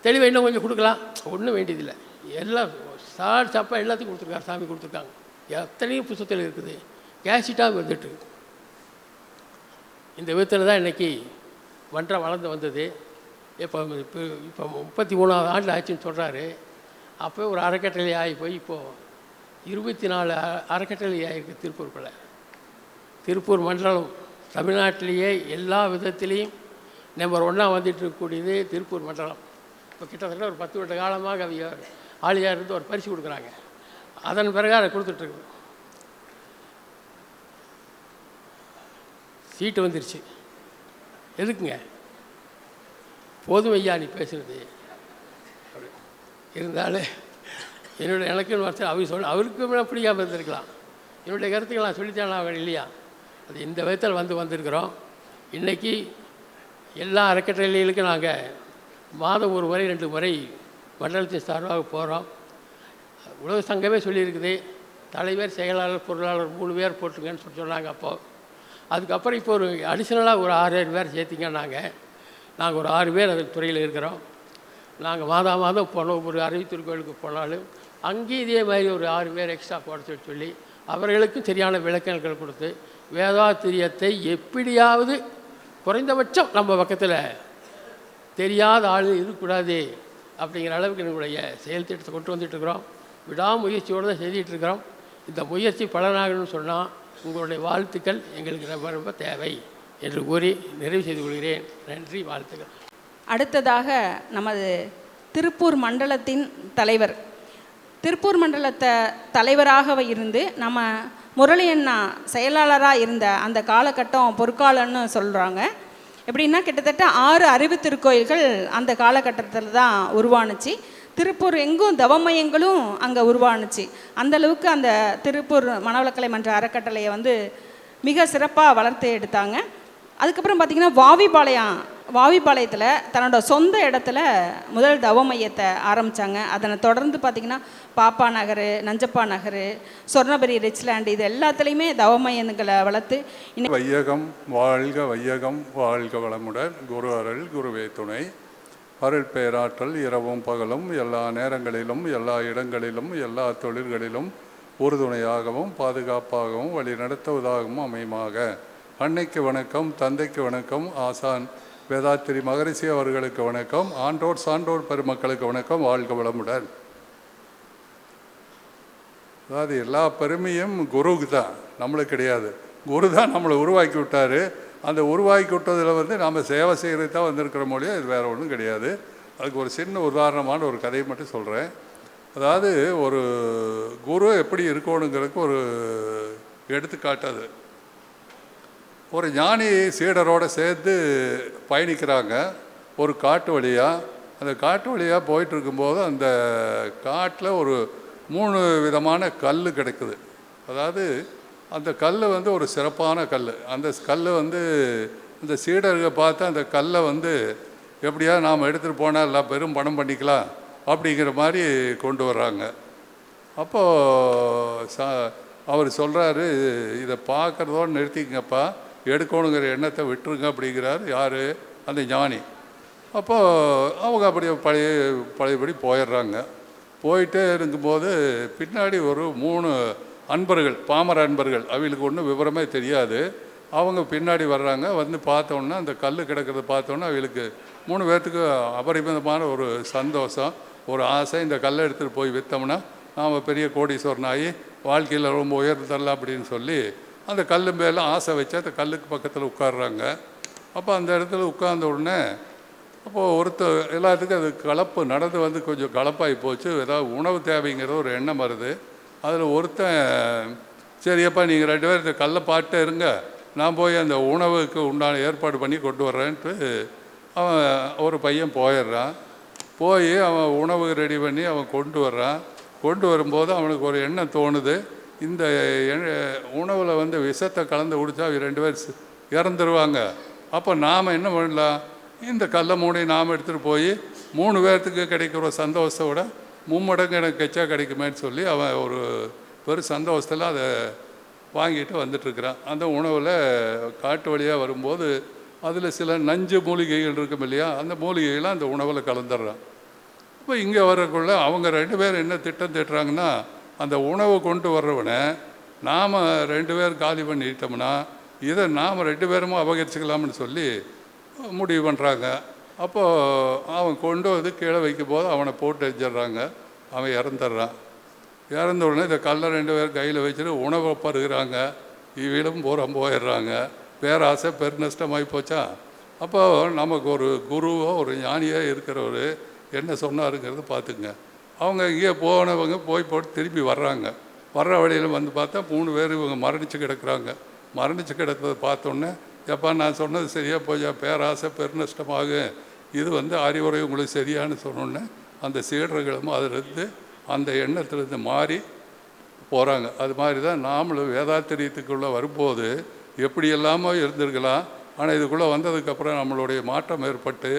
தெளிவாக இன்னும் கொஞ்சம் கொடுக்கலாம், ஒன்றும் வேண்டியதில்லை. எல்லாம் சாப்பாக எல்லாத்தையும் கொடுத்துருக்காரு, சாமி கொடுத்துருக்காங்க. எத்தனையும் புத்தகத்தில் இருக்குது, கேசிட்டாக வந்துட்டு. இந்த விதத்தில் தான் இன்றைக்கி மன்றம் வளர்ந்து வந்தது. இப்போ 33ஆவது ஆண்டு ஆச்சுன்னு சொல்கிறாரு. அப்போ ஒரு அறக்கட்டளை ஆகி போய் இப்போது 24 அறக்கட்டளை ஆகிருக்கு திருப்பூருக்குள்ளே. திருப்பூர் மண்டலம் தமிழ்நாட்டிலேயே எல்லா விதத்திலையும் நம்பர் 1 வந்துட்டு இருக்கக்கூடியது திருப்பூர் மண்டலம். இப்போ கிட்டத்தட்ட ஒரு 10 வருட காலமாக அவங்க ஆளியாக இருந்து ஒரு பரிசு கொடுக்குறாங்க. அதன் பிறகு அதை கொடுத்துட்ருக்கு. சீட்டு வந்துருச்சு. எதுக்குங்க? போதும் ஐயா நீ பேசுகிறது அப்படி இருந்தாலும் எனக்குன்னு வார்த்தை அவர் அவருக்கு பிடிக்காமல் இருந்திருக்கலாம். என்னுடைய கருத்துக்கள் நான் சொல்லித்தானே அவங்க இல்லையா? அது இந்த விதத்தில் வந்திருக்கிறோம். இன்றைக்கி எல்லா அறக்கட்டளைகளுக்கும் நாங்கள் மாதம் 1 முறை 2 முறை மண்டலத்தின் சார்பாக போகிறோம். உலக சங்கமே சொல்லியிருக்குது, தலைவர் செயலாளர் பொருளாளர் 3 பேர் போட்டுருங்கன்னு சொன்னாங்க. அப்போது அதுக்கப்புறம் இப்போ ஒரு அடிஷ்னலாக ஒரு 6-7 பேர் சேர்த்திங்கன்னாங்க. நாங்கள் ஒரு 6 பேர் அந்த துறையில் இருக்கிறோம். நாங்கள் மாதம் போனோம். ஒரு அறிவித்தூர் கோயிலுக்கு போனாலும் அங்கேயும் இதே மாதிரி ஒரு 6 பேர் எக்ஸ்ட்ரா போட சொல்லி அவர்களுக்கும் சரியான விளக்கங்கள் கொடுத்து வேதாத்திரியத்தை எப்படியாவது குறைந்தபட்சம் நம்ம பக்கத்தில் தெரியாத ஆள் இருக்கக்கூடாது அப்படிங்கிற அளவுக்கு எங்களுடைய செயல் திட்டத்தை கொண்டு வந்துட்டுருக்குறோம். விடாமுயற்சியோடு தான் செய்துகிட்ருக்கிறோம். இந்த முயற்சி பலனாகணும்னு சொன்னால் உங்களுடைய வாழ்த்துக்கள் எங்களுக்கு ரொம்ப ரொம்ப தேவை என்று கூறி நிறைவு செய்து கொள்கிறேன். நன்றி, வாழ்த்துக்கள். அடுத்ததாக நமது திருப்பூர் மண்டலத்தின் தலைவர், திருப்பூர் மண்டலத்தை தலைவராக இருந்து நம்ம முரளியண்ணா செயலாளராக இருந்த அந்த காலகட்டம் பொற்காலன்னு சொல்கிறாங்க. எப்படின்னா கிட்டத்தட்ட 6 அறிவு திருக்கோயில்கள் அந்த காலகட்டத்தில் தான் உருவானுச்சு. திருப்பூர் எங்கும் தவமயங்களும் அங்கே உருவானுச்சு. அந்தளவுக்கு அந்த திருப்பூர் மனவளக்கலை மன்ற அறக்கட்டளையை மிக சிறப்பாக வளர்த்து எடுத்தாங்க. அதுக்கப்புறம் பார்த்திங்கன்னா வாவிப்பாளையத்தில் தன்னோட சொந்த இடத்துல முதல் தவ மையத்தை ஆரம்பித்தாங்க. அதனை தொடர்ந்து பார்த்திங்கன்னா பாப்பா நகர், நஞ்சப்பா நகர், சொர்ணபுரி, ரிச்லேண்ட் இது எல்லாத்துலேயுமே தவ மையங்களை வளர்த்து வையகம் வாழ்க, வையகம் வாழ்க வளமுடன். குரு அருள், குருவே துணை. அருள் பேராற்றல் இரவும் பகலும் எல்லா நேரங்களிலும் எல்லா இடங்களிலும் எல்லா தொழில்களிலும் உறுதுணையாகவும் பாதுகாப்பாகவும் வழி நடத்துவதாகவும் அமையுமாக. அன்னைக்கு வணக்கம், தந்தைக்கு வணக்கம், ஆசான் வேதாத்திரி மகரிஷி அவர்களுக்கு வணக்கம், ஆன்றோர் சான்றோர் பெருமக்களுக்கு வணக்கம். வாழ்க வளமுடன். அதாவது எல்லா பெருமையும் குருவுக்கு தான், நம்மளுக்கு கிடையாது. குரு தான் நம்மளை உருவாக்கி விட்டார். அந்த உருவாக்கி விட்டதில் நாம் சேவை செய்கிறது தான் வந்திருக்கிற மொழியோ இது வேறு ஒன்றும் கிடையாது. அதுக்கு ஒரு சின்ன உதாரணமான ஒரு கதையை மட்டும் சொல்கிறேன். அதாவது ஒரு குரு எப்படி இருக்கணுங்கிறதுக்கு ஒரு எடுத்துக்காட்டு. அது ஒரு ஞானி சீடரோடு சேர்த்து பயணிக்கிறாங்க ஒரு காட்டு வழியாக. அந்த காட்டு வழியாக போயிட்டு இருக்கும்போது அந்த காட்டில் ஒரு 3 விதமான கல் கிடைக்குது. அதாவது அந்த கல் ஒரு சிறப்பான கல். அந்த கல் இந்த சீடர்கள் பார்த்து அந்த கல்லை எப்படியா நாம் எடுத்துகிட்டு போனால் எல்லாம் பெரும் பணம் பண்ணிக்கலாம் அப்படிங்கிற மாதிரி கொண்டு வர்றாங்க. அப்போது அவர் சொல்கிறாரு, இதை பார்க்குறதோடு நிறுத்திங்கப்பா, எடுக்கணுங்கிற எண்ணத்தை விட்டுருங்க அப்படிங்கிறார். யார்? அந்த ஞானி. அப்போது அவங்க அப்படியே பழையபடி போயிடுறாங்க. போயிட்டே இருக்கும்போது பின்னாடி ஒரு 3 அன்பர்கள், பாமர அன்பர்கள், அவங்களுக்கு ஒன்றும் விவரமே தெரியாது. அவங்க பின்னாடி வர்றாங்க. பார்த்தோன்னா அந்த கல் கிடக்கிறத பார்த்தோன்னா அவங்களுக்கு 3 பேர்த்துக்கு அபரிமிதமான ஒரு சந்தோஷம், ஒரு ஆசை. இந்த கல்லை எடுத்துகிட்டு போய் விற்றோம்னா நாம் பெரிய கோடீஸ்வரன் ஆகி வாழ்க்கையில் ரொம்ப உயர்ந்தரலாம் அப்படின்னு சொல்லி அந்த கல் மேலே ஆசை வச்சு அந்த கல்லுக்கு பக்கத்தில் உட்காடுறாங்க. அப்போ அந்த இடத்துல உட்கார்ந்த உடனே அப்போது எல்லாத்துக்கும் அது கலப்பு நடந்து கொஞ்சம் கலப்பாகி போச்சு. ஏதாவது உணவு தேவைங்கிற ஒரு எண்ணம் வருது. அதில் ஒருத்தன், சரியப்பா நீங்கள் 2 பேர் இந்த கல்லை பாட்டே இருங்க, நான் போய் அந்த உணவுக்கு உண்டான ஏற்பாடு பண்ணி கொண்டு வர்றேன்ட்டு அவன் ஒரு பையன் போயிடுறான். போய் அவன் உணவு ரெடி பண்ணி அவன் கொண்டு வர்றான். கொண்டு வரும்போது அவனுக்கு ஒரு எண்ணம் தோணுது, இந்த உணவில் விஷத்தை கலந்து குடித்தா 2 பேர் இறந்துருவாங்க. அப்போ நாம் என்ன பண்ணலாம், இந்த கல்லை 3 நாம் எடுத்துகிட்டு போய் 3 பேர்த்துக்கு கிடைக்கிற சந்தோஷத்தை விட 3 மடங்கு எனக்கு கச்சா கிடைக்குமேன்னு சொல்லி அவன் ஒரு பெரும் சந்தோஷத்தில் அதை வாங்கிட்டு வந்துட்டுருக்கிறான். அந்த உணவில் காட்டு வழியாக வரும்போது அதில் சில நஞ்சு மூலிகைகள் இருக்கும் இல்லையா, அந்த மூலிகைகள்லாம் அந்த உணவில் கலந்துடுறான். இப்போ இங்கே வரக்குள்ள அவங்க 2 பேர் என்ன திட்டம் திட்டுறாங்கன்னா, அந்த உணவை கொண்டு வர்றவனை நாம் 2 பேர் காலி பண்ணிட்டோம்னா இதை நாம் 2 பேருமே அபகரிச்சுக்கலாம்னு சொல்லி முடிவு பண்ணுறாங்க. அப்போது அவன் கொண்டு கீழே வைக்கும் போது அவனை போட்டு எரிஞ்சிட்றாங்க. அவன் இறந்துடுறான். இறந்த உடனே இந்த கல்லை 2 பேர் கையில் வச்சுட்டு உணவை பருகிறாங்க. இவளும் போயிடுறாங்க. பேராசை பெருநஷ்டமாகி போச்சா. அப்போ நமக்கு ஒரு குருவோ ஒரு ஞானியோ இருக்கிறவர் என்ன சொன்னாருங்கிறது பார்த்துங்க. அவங்க இங்கே போனவங்க போட்டு திரும்பி வர்றாங்க. வர்ற வழியில் பார்த்தா 3 பேர் இவங்க மரணித்து கிடக்குறாங்க. மரணித்து கிடக்கிறத பார்த்தோன்னே, எப்பா நான் சொன்னது சரியாக போச்சா, பேராசை பெருநஷ்டமாகும், இது அறிவுரை உங்களுக்கு சரியானு சொன்னோன்னே அந்த சீடர்களும் அதிலிருந்து அந்த எண்ணத்திலிருந்து மாறி போகிறாங்க. அது மாதிரி தான் நாமளும் வேதாத்திரியத்துக்குள்ளே வரும்போது எப்படி எல்லாமோ இருந்திருக்கலாம். ஆனால் இதுக்குள்ளே வந்ததுக்கப்புறம் நம்மளுடைய மாற்றம் ஏற்பட்டு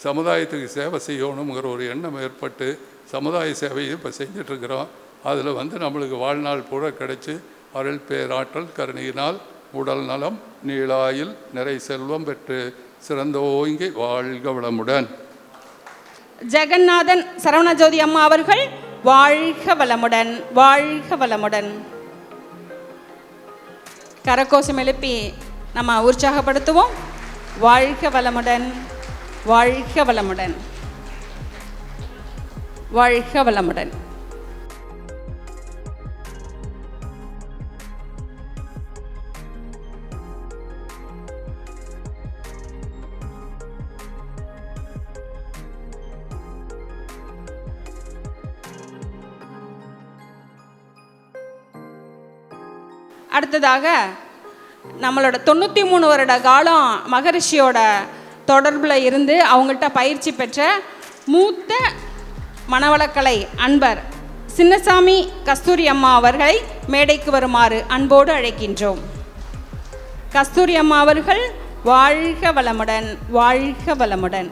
சமுதாயத்துக்கு சேவை செய்யணுங்கிற ஒரு எண்ணம் ஏற்பட்டு சமுதாய சேவையை இப்போ செஞ்சிட்ருக்கிறோம். அதில் நம்மளுக்கு வாழ்நாள் பூரா கிடைச்சி அருள் பேராற்றல் கருணையினால் உடல் நலம் நீளாயில் நிறை செல்வம் பெற்று சிறந்தோங்கி வாழ்க வளமுடன். ஜெகநாதன் சரவணஜோதி அம்மா அவர்கள் வாழ்க வளமுடன், வாழ்க வளமுடன். கரகோஷம் எழுப்பி நம்ம உற்சாகப்படுத்துவோம். வாழ்க வளமுடன், வாழ்க வளமுடன், வாழ்க வளமுடன். அடுத்ததாக நம்மளோட 93 வருட காலம் மகரிஷியோட தொடர்பில் இருந்து அவங்கள்ட்ட பயிற்சி பெற்ற மூத்த மனவளக்கலை அன்பர் சின்னசாமி கஸ்தூரி அம்மா அவர்களை மேடைக்கு வருமாறு அன்போடு அழைக்கின்றோம். கஸ்தூரி அம்மா அவர்கள் வாழ்க வளமுடன், வாழ்க வளமுடன்.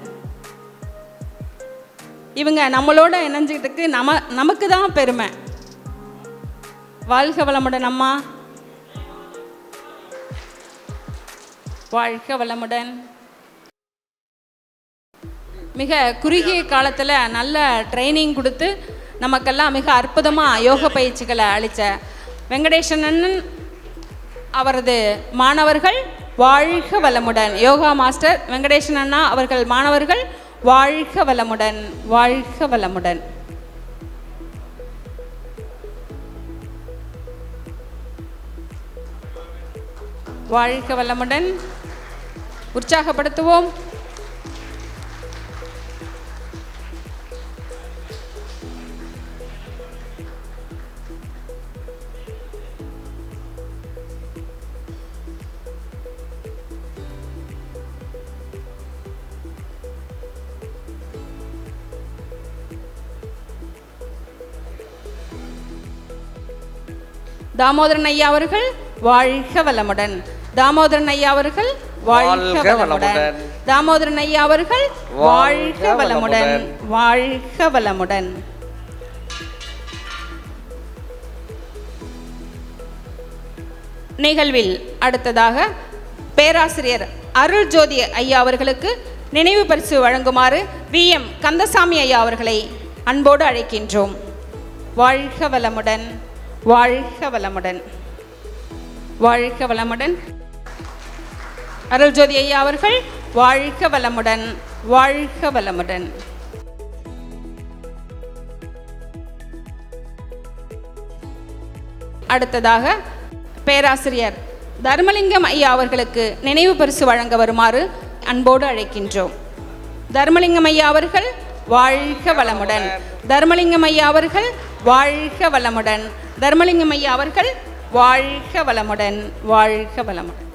இவங்க நம்மளோட இணைஞ்சிக்கிட்டு நமக்கு தான் பெருமை. வாழ்க வளமுடன் அம்மா, வாழ்க வளமுடன். மிக குறுகிய காலத்தில் நல்ல ட்ரைனிங் கொடுத்து நமக்கெல்லாம் மிக அற்புதமாக யோக பயிற்சிகளை அளித்த வெங்கடேசன் அண்ணன் அவரது மாணவர்கள் வாழ்க வளமுடன். யோகா மாஸ்டர் வெங்கடேசன் அண்ணா அவர்கள் மாணவர்கள் வாழ்க வளமுடன், வாழ்க வளமுடன். வாழ்க வளமுடன். உற்சாகப்படுத்துவோம். தாமோதரன் ஐயா அவர்கள் வாழ்க வளமுடன். தாமோதரன் ஐயா அவர்கள் வாழ்க வளமுடன். தாமோதரன் ஐயா அவர்கள் வாழ்க வளமுடன், வாழ்க வளமுடன். நிகழ்வில் அடுத்ததாக பேராசிரியர் அருள் ஜோதி ஐயா அவர்களுக்கு நினைவு பரிசு வழங்குமாறு VM கந்தசாமி ஐயா அவர்களை அன்போடு அழைக்கின்றோம். வாழ்க வளமுடன், வாழ்க வளமுடன், வாழ்க வளமுடன். அருள் ஜோதி ஐயா அவர்கள் வாழ்க வளமுடன், வாழ்க வளமுடன். அடுத்ததாக பேராசிரியர் தர்மலிங்கம் ஐயா அவர்களுக்கு நினைவு பரிசு வழங்க வருமாறு அன்போடு அழைக்கின்றோம். தர்மலிங்கம் ஐயா அவர்கள் வாழ்க வளமுடன். தர்மலிங்கம் ஐயா அவர்கள் வாழ்க வளமுடன். தர்மலிங்கம் ஐயா அவர்கள் வாழ்க வளமுடன், வாழ்க வளமுடன்.